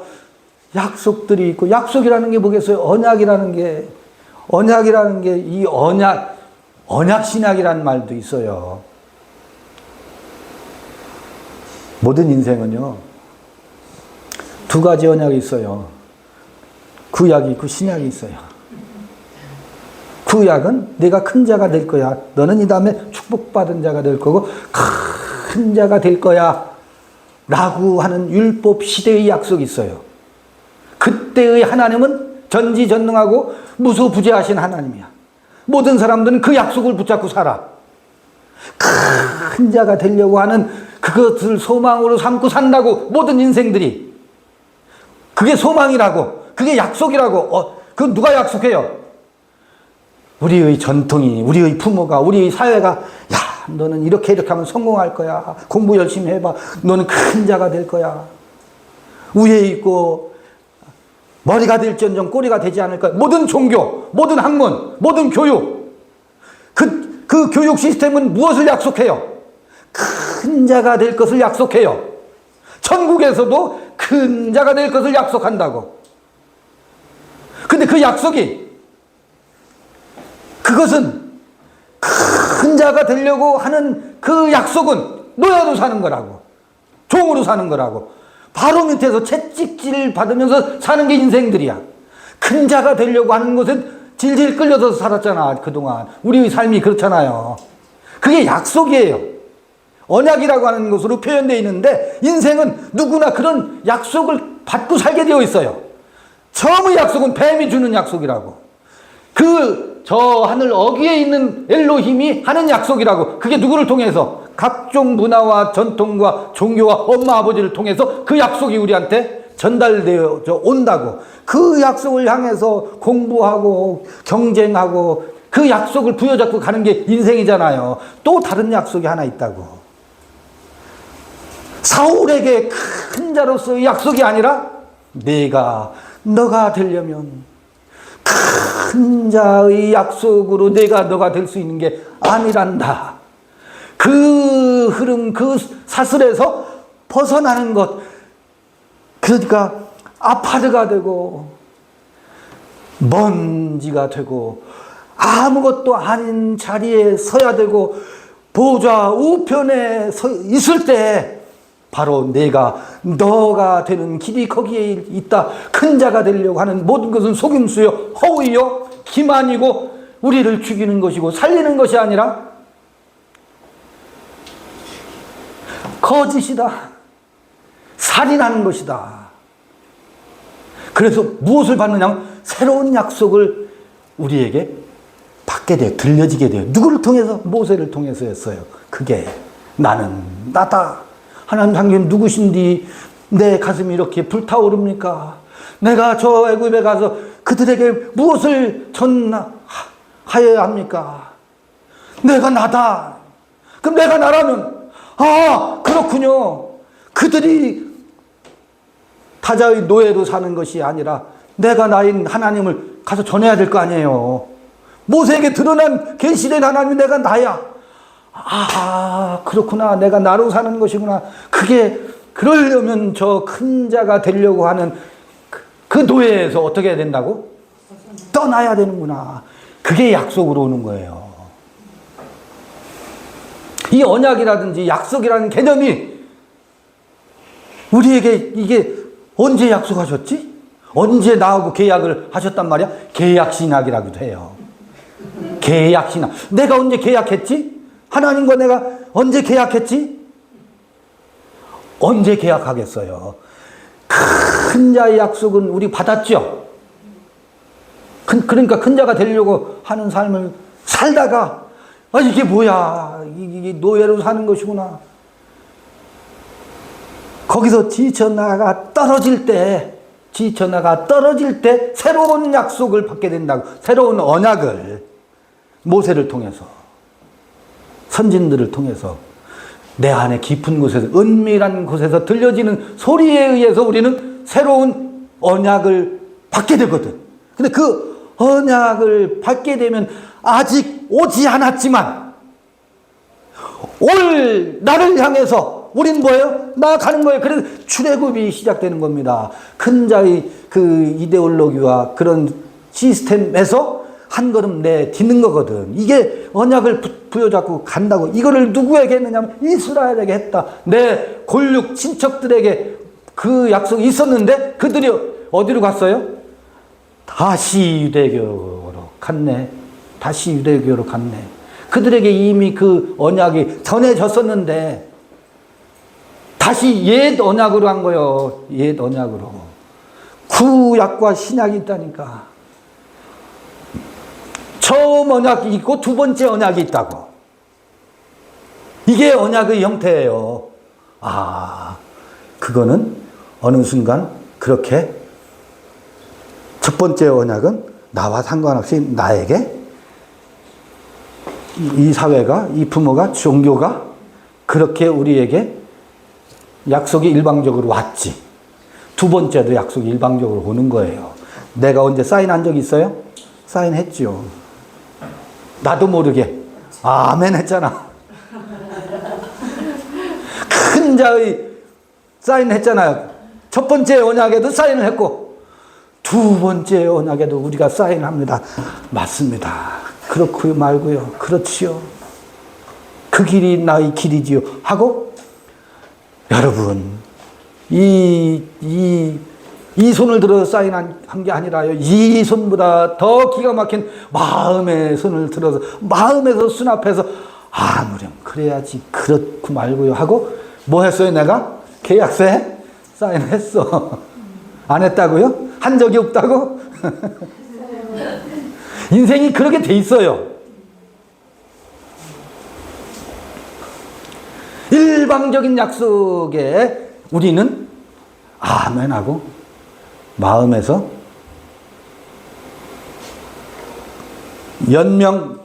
약속들이 있고, 약속이라는 게 뭐겠어요? 언약이라는 게 이 언약 신약이라는 말도 있어요. 모든 인생은요, 두 가지 언약이 있어요. 구약이 있고 신약이 있어요. 구약은 내가 큰 자가 될 거야. 너는 이 다음에 축복받은 자가 될 거고 큰 자가 될 거야 라고 하는 율법 시대의 약속이 있어요. 그때의 하나님은 전지전능하고 무소부재하신 하나님이야. 모든 사람들은 그 약속을 붙잡고 살아. 큰 자가 되려고 하는 그것을 소망으로 삼고 산다고. 모든 인생들이 그게 소망이라고, 그게 약속이라고. 그건 누가 약속해요? 우리의 전통이, 우리의 부모가, 우리의 사회가, 야, 너는 이렇게 하면 성공할 거야. 공부 열심히 해봐. 너는 큰 자가 될 거야. 위에 있고 머리가 될지언정 꼬리가 되지 않을 거야. 모든 종교, 모든 학문, 모든 교육, 그 교육 시스템은 무엇을 약속해요? 큰 자가 될 것을 약속해요. 천국에서도 큰 자가 될 것을 약속한다고. 근데 그 약속이, 그것은 큰 자가 되려고 하는 그 약속은 노예로 사는 거라고. 종으로 사는 거라고. 바로 밑에서 채찍질을 받으면서 사는 게 인생들이야. 큰 자가 되려고 하는 것은 질질 끌려서 살았잖아, 그동안. 우리의 삶이 그렇잖아요. 그게 약속이에요. 언약이라고 하는 것으로 표현되어 있는데, 인생은 누구나 그런 약속을 받고 살게 되어 있어요. 처음의 약속은 뱀이 주는 약속이라고. 저 하늘 어귀에 있는 엘로힘이 하는 약속이라고. 그게 누구를 통해서? 각종 문화와 전통과 종교와 엄마 아버지를 통해서 그 약속이 우리한테 전달되어 온다고. 그 약속을 향해서 공부하고 경쟁하고 그 약속을 부여잡고 가는 게 인생이잖아요. 또 다른 약속이 하나 있다고. 사울에게 큰 자로서의 약속이 아니라 너가 되려면 큰 자의 약속으로 너가 될 수 있는 게 아니란다. 그 흐름, 그 사슬에서 벗어나는 것. 그러니까 아파트가 되고 먼지가 되고 아무것도 아닌 자리에 서야 되고 보좌 우편에 서 있을 때 바로 너가 되는 길이 거기에 있다. 큰 자가 되려고 하는 모든 것은 속임수요, 허위요, 기만이고 우리를 죽이는 것이고 살리는 것이 아니라 거짓이다. 살인하는 것이다. 그래서 무엇을 받느냐? 새로운 약속을 우리에게 받게 돼요. 들려지게 돼요. 누구를 통해서? 모세를 통해서였어요. 그게 나는 나다. 하나님 당신 누구신디 내 가슴이 이렇게 불타오릅니까? 내가 저 애굽에 가서 그들에게 무엇을 전하여야 합니까? 내가 나다. 그럼 내가 나라면, 그렇군요. 그들이 타자의 노예로 사는 것이 아니라 내가 나인 하나님을 가서 전해야 될 거 아니에요. 모세에게 드러난 계시된 하나님이 내가 나야. 아, 그렇구나. 내가 나로 사는 것이구나. 그러려면 저 큰 자가 되려고 하는 그 노예에서 어떻게 해야 된다고? 떠나야 되는구나. 그게 약속으로 오는 거예요. 이 언약이라든지 약속이라는 개념이 우리에게 이게 언제 약속하셨지? 언제 나하고 계약을 하셨단 말이야? 계약신학이라고도 해요. 계약신학. 내가 언제 계약했지? 하나님과 내가 언제 계약했지? 언제 계약하겠어요? 큰 자의 약속은 우리 받았죠? 그러니까 큰 자가 되려고 하는 삶을 살다가 이게 뭐야? 이게 노예로 사는 것이구나. 거기서 지쳐나가 떨어질 때 새로운 약속을 받게 된다고. 새로운 언약을 모세를 통해서, 선진들을 통해서 내 안에 깊은 곳에서, 은밀한 곳에서 들려지는 소리에 의해서 우리는 새로운 언약을 받게 되거든. 근데 그 언약을 받게 되면 아직 오지 않았지만 올 나를 향해서 우린 뭐예요? 나아가는 거예요. 그래서 출애굽이 시작되는 겁니다. 큰 자의 그 이데올로기와 그런 시스템에서 한 걸음 내딛는 거거든. 이게 언약을 부여잡고 간다고. 이거를 누구에게 했느냐면 이스라엘에게 했다. 내 골육 친척들에게 그 약속이 있었는데 그들이 어디로 갔어요? 다시 유대교로 갔네. 그들에게 이미 그 언약이 전해졌었는데 다시 옛 언약으로 한 거예요. 옛 언약으로. 구약과 신약이 있다니까. 처음 언약이 있고 두 번째 언약이 있다고. 이게 언약의 형태예요. 그거는 어느 순간 그렇게 첫 번째 언약은 나와 상관없이 나에게 이 사회가, 이 부모가, 종교가 그렇게 우리에게 약속이 일방적으로 왔지. 두 번째도 약속이 일방적으로 오는 거예요. 내가 언제 사인한 적 있어요? 사인했죠. 나도 모르게 아멘 했잖아. 큰 자의 사인했잖아요. 첫 번째 언약에도 사인을 했고 두 번째 언약에도 우리가 사인을 합니다. 맞습니다. 그렇고요 말고요. 그렇지요. 그 길이 나의 길이지요. 하고 여러분 이 손을 들어 사인한 게 아니라요. 이 손보다 더 기가 막힌 마음의 손을 들어서 마음에서 수납해서 아무렴 그래야지 그렇고 말고요 하고 뭐 했어요? 내가 계약서에 사인했어. 안 했다고요? 한 적이 없다고? 인생이 그렇게 돼 있어요. 일방적인 약속에 우리는 아멘하고 마음에서 연명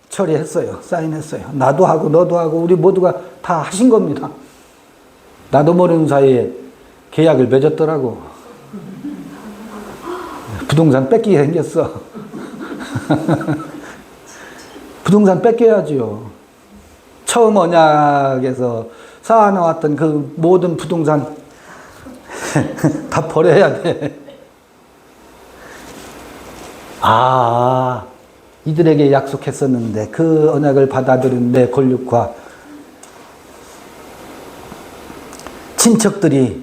처리했어요. 사인했어요. 나도 하고 너도 하고 우리 모두가 다 하신 겁니다. 나도 모르는 사이에 계약을 맺었더라고. 부동산 뺏기게 생겼어. 부동산 뺏겨야지요. 처음 언약에서 쌓아놓았던 그 모든 부동산 다 버려야 돼. 이들에게 약속했었는데 그 언약을 받아들인 내 권력과 친척들이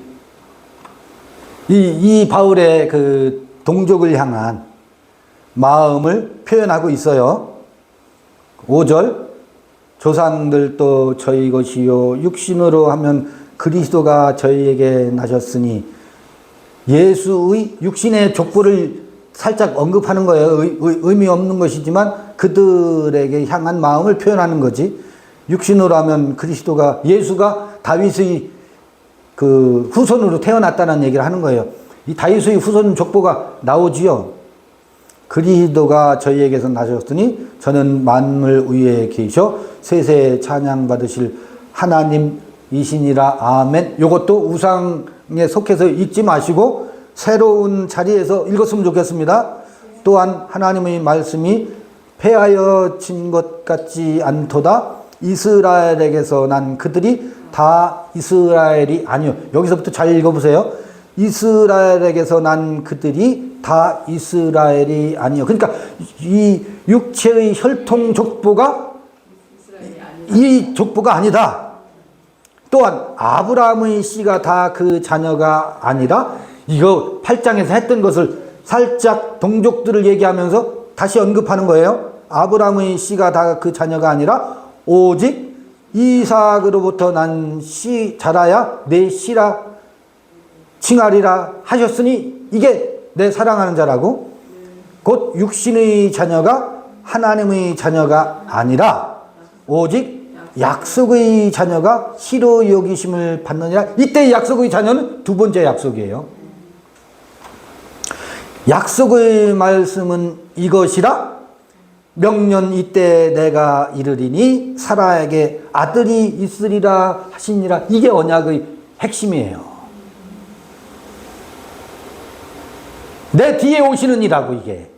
이 바울의 그 동족을 향한 마음을 표현하고 있어요. 5절 조상들도 저희 것이요 육신으로 하면 그리스도가 저희에게 나셨으니 예수의 육신의 족보를 살짝 언급하는 거예요. 의미 없는 것이지만 그들에게 향한 마음을 표현하는 거지. 육신으로 하면 그리스도가 예수가 다윗의 그 후손으로 태어났다는 얘기를 하는 거예요. 이 다윗의 후손 족보가 나오지요. 그리스도가 저희에게서 나셨으니 저는 만물 위에 계셔 세세 찬양 받으실 하나님이시니라. 아멘. 이것도 우상에 속해서 읽지 마시고 새로운 자리에서 읽었으면 좋겠습니다. 또한 하나님의 말씀이 폐하여진 것 같지 않도다. 이스라엘에게서 난 그들이 다 이스라엘이 아니요. 여기서부터 잘 읽어보세요. 이스라엘에게서 난 그들이 다 이스라엘이 아니요. 그러니까 이 육체의 혈통 족보가 이 족보가 아니다. 또한 아브라함의 씨가 다 그 자녀가 아니라, 이거 8장에서 했던 것을 살짝 동족들을 얘기하면서 다시 언급하는 거예요. 아브라함의 씨가 다 그 자녀가 아니라 오직 이삭으로부터 난 씨 자라야 내 씨라 칭하리라 하셨으니 이게 내 사랑하는 자라고. 곧 육신의 자녀가 하나님의 자녀가 아니라 오직 약속의 자녀가 희로 여기심을 받느니라. 이때 약속의 자녀는 두 번째 약속이에요. 약속의 말씀은 이것이라, 명년 이때 내가 이르리니 사라에게 아들이 있으리라 하시니라. 이게 언약의 핵심이에요. 내 뒤에 오시는 이라고. 이게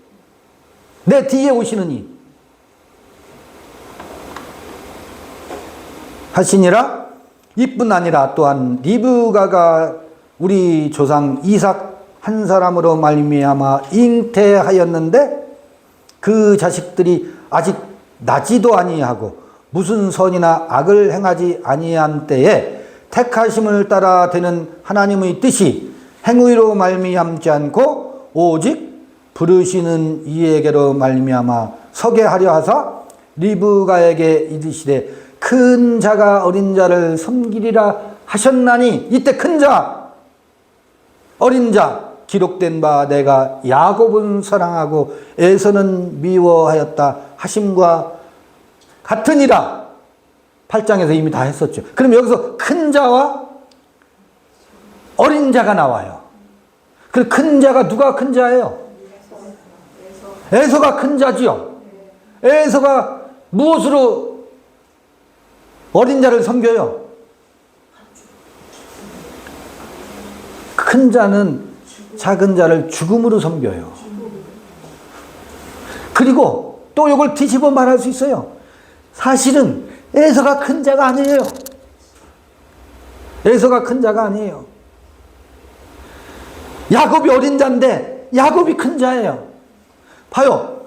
내 뒤에 오시는 이 하시니라. 이뿐 아니라 또한 리브가가 우리 조상 이삭 한 사람으로 말미암아 잉태하였는데 그 자식들이 아직 나지도 아니하고 무슨 선이나 악을 행하지 아니한 때에 택하심을 따라 되는 하나님의 뜻이 행위로 말미암지 않고 오직 부르시는 이에게로 말미암아 서게 하려 하사 리브가에게 이르시되 큰 자가 어린 자를 섬기리라 하셨나니. 이때 큰 자, 어린 자, 기록된 바 내가 야곱은 사랑하고 에서는 미워하였다 하심과 같으니라. 8장에서 이미 다 했었죠. 그럼 여기서 큰 자와 어린 자가 나와요. 그 큰 자가 누가 큰 자예요? 에서가 큰 자지요. 에서가 무엇으로 어린 자를 섬겨요? 큰 자는 작은 자를 죽음으로 섬겨요. 그리고 또 이걸 뒤집어 말할 수 있어요. 사실은 에서가 큰 자가 아니에요. 에서가 큰 자가 아니에요. 야곱이 어린 자인데 야곱이 큰 자예요. 봐요.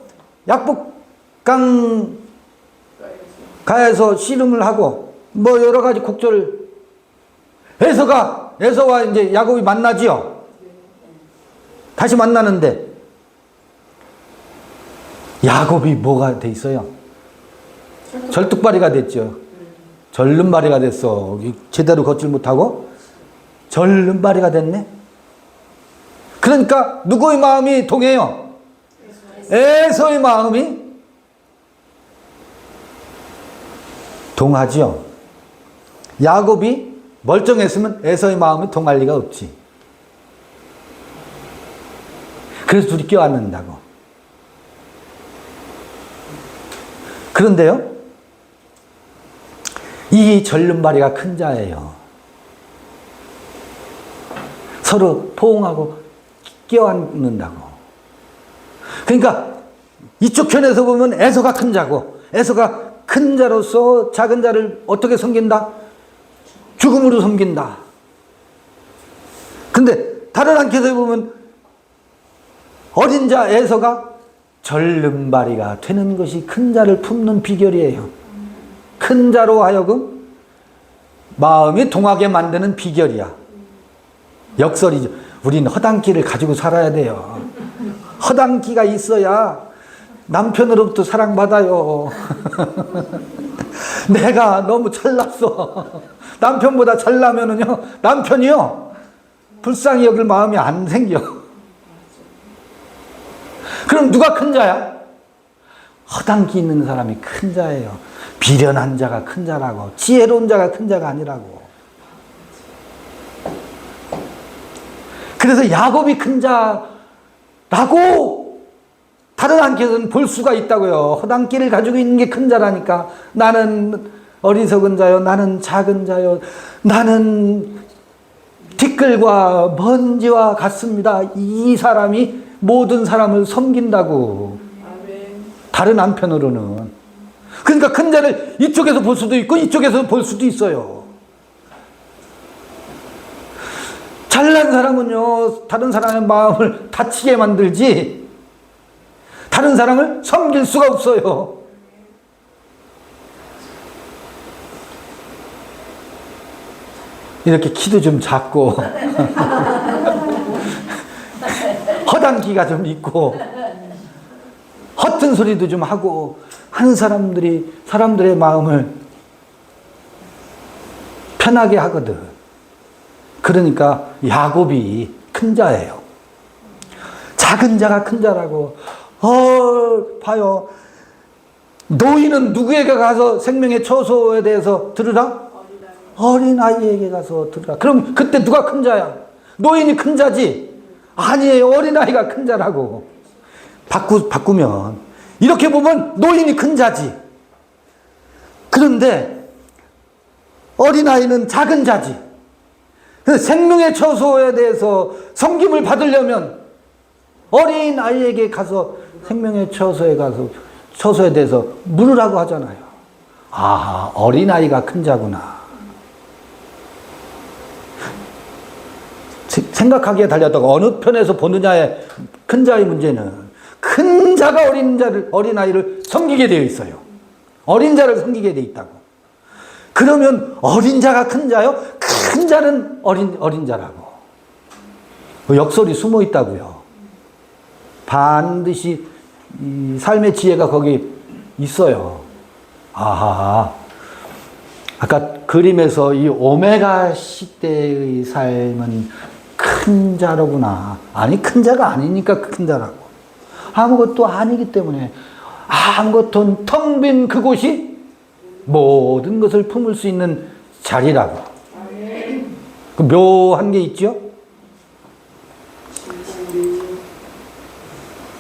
약복강 가에서 씨름을 하고 뭐 여러 가지 곡절을 에서와 이제 야곱이 만나지요. 다시 만나는데 야곱이 뭐가 돼 있어요? 절뚝발이가 됐죠. 절름발이가 됐어. 제대로 걷질 못하고 절름발이가 됐네. 그러니까 누구의 마음이 동해요? 에서의 마음이 동하지요. 야곱이 멀쩡했으면 에서의 마음이 동할 리가 없지. 그래서 둘이 껴안는다고. 그런데요, 이 절름발이가 큰 자예요. 서로 포옹하고 껴안는다고. 그러니까 이쪽 편에서 보면 에서가 큰 자고, 에서가 큰 자로서 작은 자를 어떻게 섬긴다? 죽음으로 섬긴다. 근데 다른 한께서 보면 어린 자 에서가 절름발이가 되는 것이 큰 자를 품는 비결이에요. 큰 자로 하여금 마음이 동하게 만드는 비결이야. 역설이죠. 우린 허당기를 가지고 살아야 돼요. 허당기가 있어야 남편으로부터 사랑받아요. 내가 너무 잘났어. 남편보다 잘나면은요, 남편이요, 불쌍히 여길 마음이 안 생겨. 그럼 누가 큰 자야? 허당기 있는 사람이 큰 자예요. 비련한 자가 큰 자라고. 지혜로운 자가 큰 자가 아니라고. 그래서 야곱이 큰 자라고 다른 한께서는 볼 수가 있다고요. 허당기를 가지고 있는 게 큰 자라니까. 나는 어리석은 자요, 나는 작은 자요, 나는 티끌과 먼지와 같습니다. 이 사람이 모든 사람을 섬긴다고. 다른 한편으로는 그러니까 큰 자를 이쪽에서 볼 수도 있고 이쪽에서 볼 수도 있어요. 잘난 사람은요, 다른 사람의 마음을 다치게 만들지 다른 사람을 섬길 수가 없어요. 이렇게 키도 좀 작고 허당 기가 좀 있고 허튼 소리도 좀 하고 하는 사람들의 마음을 편하게 하거든. 그러니까 야곱이 큰 자예요. 작은 자가 큰 자라고. 봐요. 노인은 누구에게 가서 생명의 처소에 대해서 들으라? 어린아이에게 가서 들으라. 그럼 그때 누가 큰 자야? 노인이 큰 자지? 아니에요. 어린아이가 큰 자라고. 바꾸면 이렇게 보면 노인이 큰 자지. 그런데 어린아이는 작은 자지. 생명의 처소에 대해서 섬김을 받으려면 어린아이에게 가서 생명의 처소에 대해서 물으라고 하잖아요. 아, 어린아이가 큰 자구나. 생각하기에 달렸다가 어느 편에서 보느냐의 큰 자의 문제는 큰 자가 어린아이를 섬기게 되어 있어요. 어린 자를 섬기게 되어 있다고. 그러면 어린 자가 큰 자요? 큰 자는 어린 자라고. 역설이 숨어 있다고요. 반드시 이 삶의 지혜가 거기 있어요. 아하. 아까 그림에서 이 오메가 시대의 삶은 큰 자로구나. 아니, 큰 자가 아니니까 큰 자라고. 아무것도 아니기 때문에 아무것도 텅 빈 그곳이 모든 것을 품을 수 있는 자리라고. 그 묘한 게 있죠?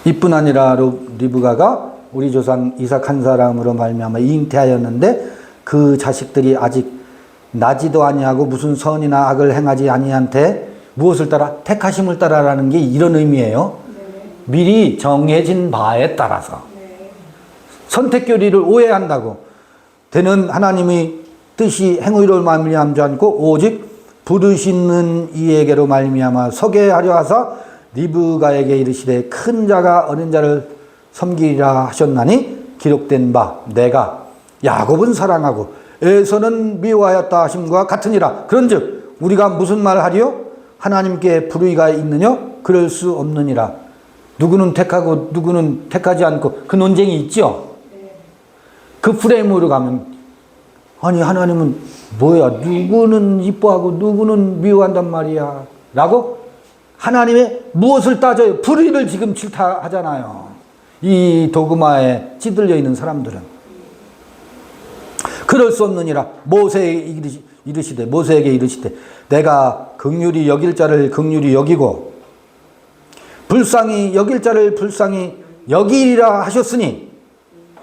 이뿐 아니라 리브가가 우리 조상 이삭 한 사람으로 말미암아 잉태하였는데 그 자식들이 아직 나지도 아니하고 무슨 선이나 악을 행하지 아니한테 무엇을 따라? 택하심을 따라라는 게 이런 의미예요. 미리 정해진 바에 따라서. 선택교리를 오해한다고. 되는 하나님의 뜻이 행의로 말미암지 않고 오직 부르시는 이에게로 말미암아 서게 하려 하사 리브가에게 이르시되 큰 자가 어린 자를 섬기리라 하셨나니 기록된 바 내가 야곱은 사랑하고 에서는 미워하였다 하심과 같으니라. 그런즉 우리가 무슨 말 하리요? 하나님께 불의가 있느냐? 그럴 수 없느니라. 누구는 택하고 누구는 택하지 않고 그 논쟁이 있죠. 그 프레임으로 가면 아니 하나님은 뭐야? 누구는 이뻐하고 누구는 미워한단 말이야 라고 하나님의 무엇을 따져요? 불의를 지금 질타하잖아요. 이 도그마에 찌들려 있는 사람들은. 그럴 수 없느니라. 모세에게 이르시되 내가 긍휼히 여길 자를 긍휼히 여기고 불쌍히 여길 자를 불쌍히 여기리라 하셨으니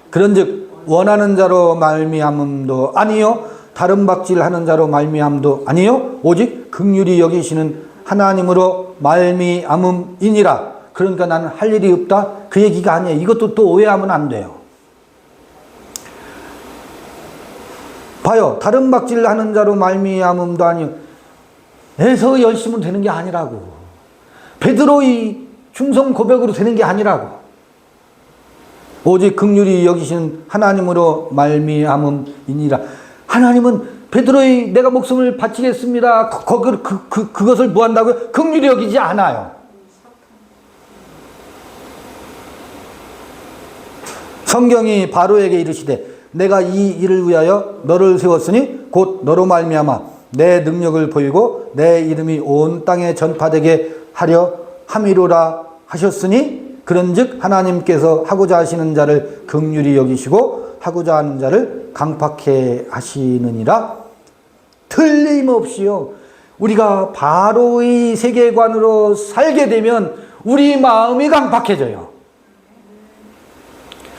그런즉 원하는 자로 말미암음도 아니요 다른 박질하는 자로 말미암도 아니요 오직 긍휼히 여기시는 하나님으로 말미암음이니라. 그러니까 나는 할 일이 없다 그 얘기가 아니에요. 이것도 또 오해하면 안 돼요. 봐요. 다른 박질하는 자로 말미암음도 아니요 에서 열심으로 되는 게 아니라고. 베드로의 충성 고백으로 되는 게 아니라고. 오직 긍휼히 여기시는 하나님으로 말미암음이니라. 하나님은 베드로의 내가 목숨을 바치겠습니다. 그것을 뭐 한다고요? 긍휼히 여기지 않아요. 성경이 바로에게 이르시되 내가 이 일을 위하여 너를 세웠으니 곧 너로 말미암아 내 능력을 보이고 내 이름이 온 땅에 전파되게 하려 함이로라 하셨으니 그런즉 하나님께서 하고자 하시는 자를 긍휼히 여기시고 하고자 하는 자를 강팍해 하시느니라. 틀림없이요. 우리가 바로의 세계관으로 살게 되면 우리 마음이 강팍해져요.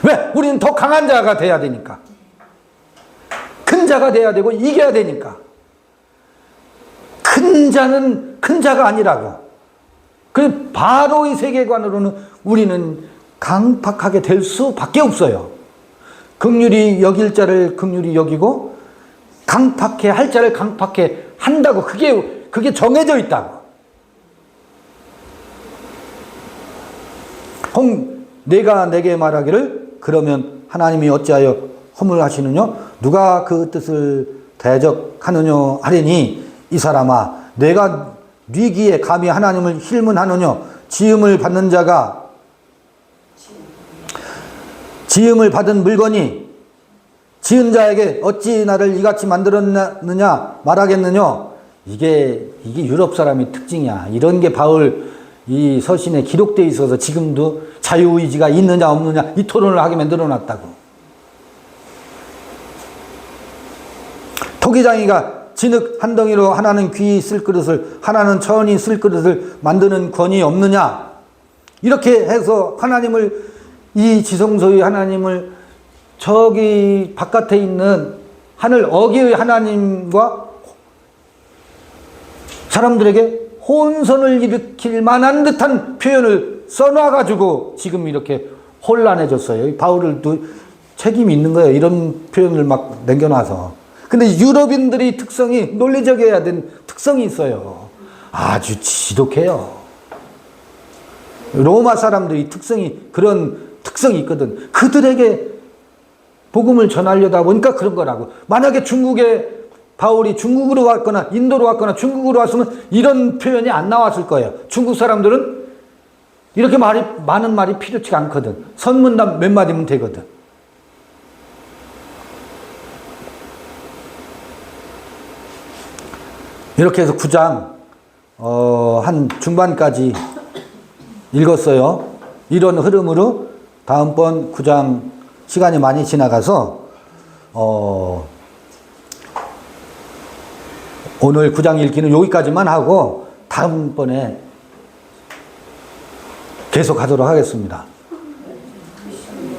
왜? 우리는 더 강한 자가 돼야 되니까. 큰 자가 돼야 되고 이겨야 되니까. 큰 자는 큰 자가 아니라고. 그 바로의 세계관으로는 우리는 강팍하게 될 수밖에 없어요. 긍휼히 여길 자를 긍휼히 여기고 강팍해 할 자를 강팍해 한다고. 그게 정해져 있다고. 내가 내게 말하기를 그러면 하나님이 어찌하여 허물하시느냐? 누가 그 뜻을 대적하느냐 하리니 이 사람아 내가 네 귀에 감히 하나님을 힐문하느냐? 지음을 받는 자가 지음을 받은 물건이 지은 자에게 어찌 나를 이같이 만들었느냐 말하겠느냐? 이게 유럽 사람의 특징이야. 이런 게 바울 이 서신에 기록되어 있어서 지금도 자유의지가 있느냐 없느냐 이 토론을 하게 만들어놨다고. 토기장이가 진흙 한 덩이로 하나는 귀 쓸 그릇을 하나는 천이 쓸 그릇을 만드는 권위 없느냐? 이렇게 해서 하나님을 이 지성소의 하나님을 저기 바깥에 있는 하늘 어기의 하나님과 사람들에게 혼선을 일으킬 만한 듯한 표현을 써놔가지고 지금 이렇게 혼란해졌어요. 바울도 책임이 있는 거예요. 이런 표현을 막 남겨놔서. 근데 유럽인들의 특성이 논리적이어야 된 특성이 있어요. 아주 지독해요. 로마 사람들의 그런 특성이 있거든. 그들에게 복음을 전하려다 보니까 그런 거라고. 만약에 바울이 중국으로 왔거나 인도로 왔거나 중국으로 왔으면 이런 표현이 안 나왔을 거예요. 중국 사람들은 이렇게 많은 말이 필요치 않거든. 선문답 몇 마디면 되거든. 이렇게 해서 9장 한 중반까지 읽었어요. 이런 흐름으로 다음번 9장 시간이 많이 지나가서 오늘 9장 읽기는 여기까지만 하고 다음번에 계속 하도록 하겠습니다.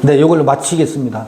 네, 이걸로 마치겠습니다.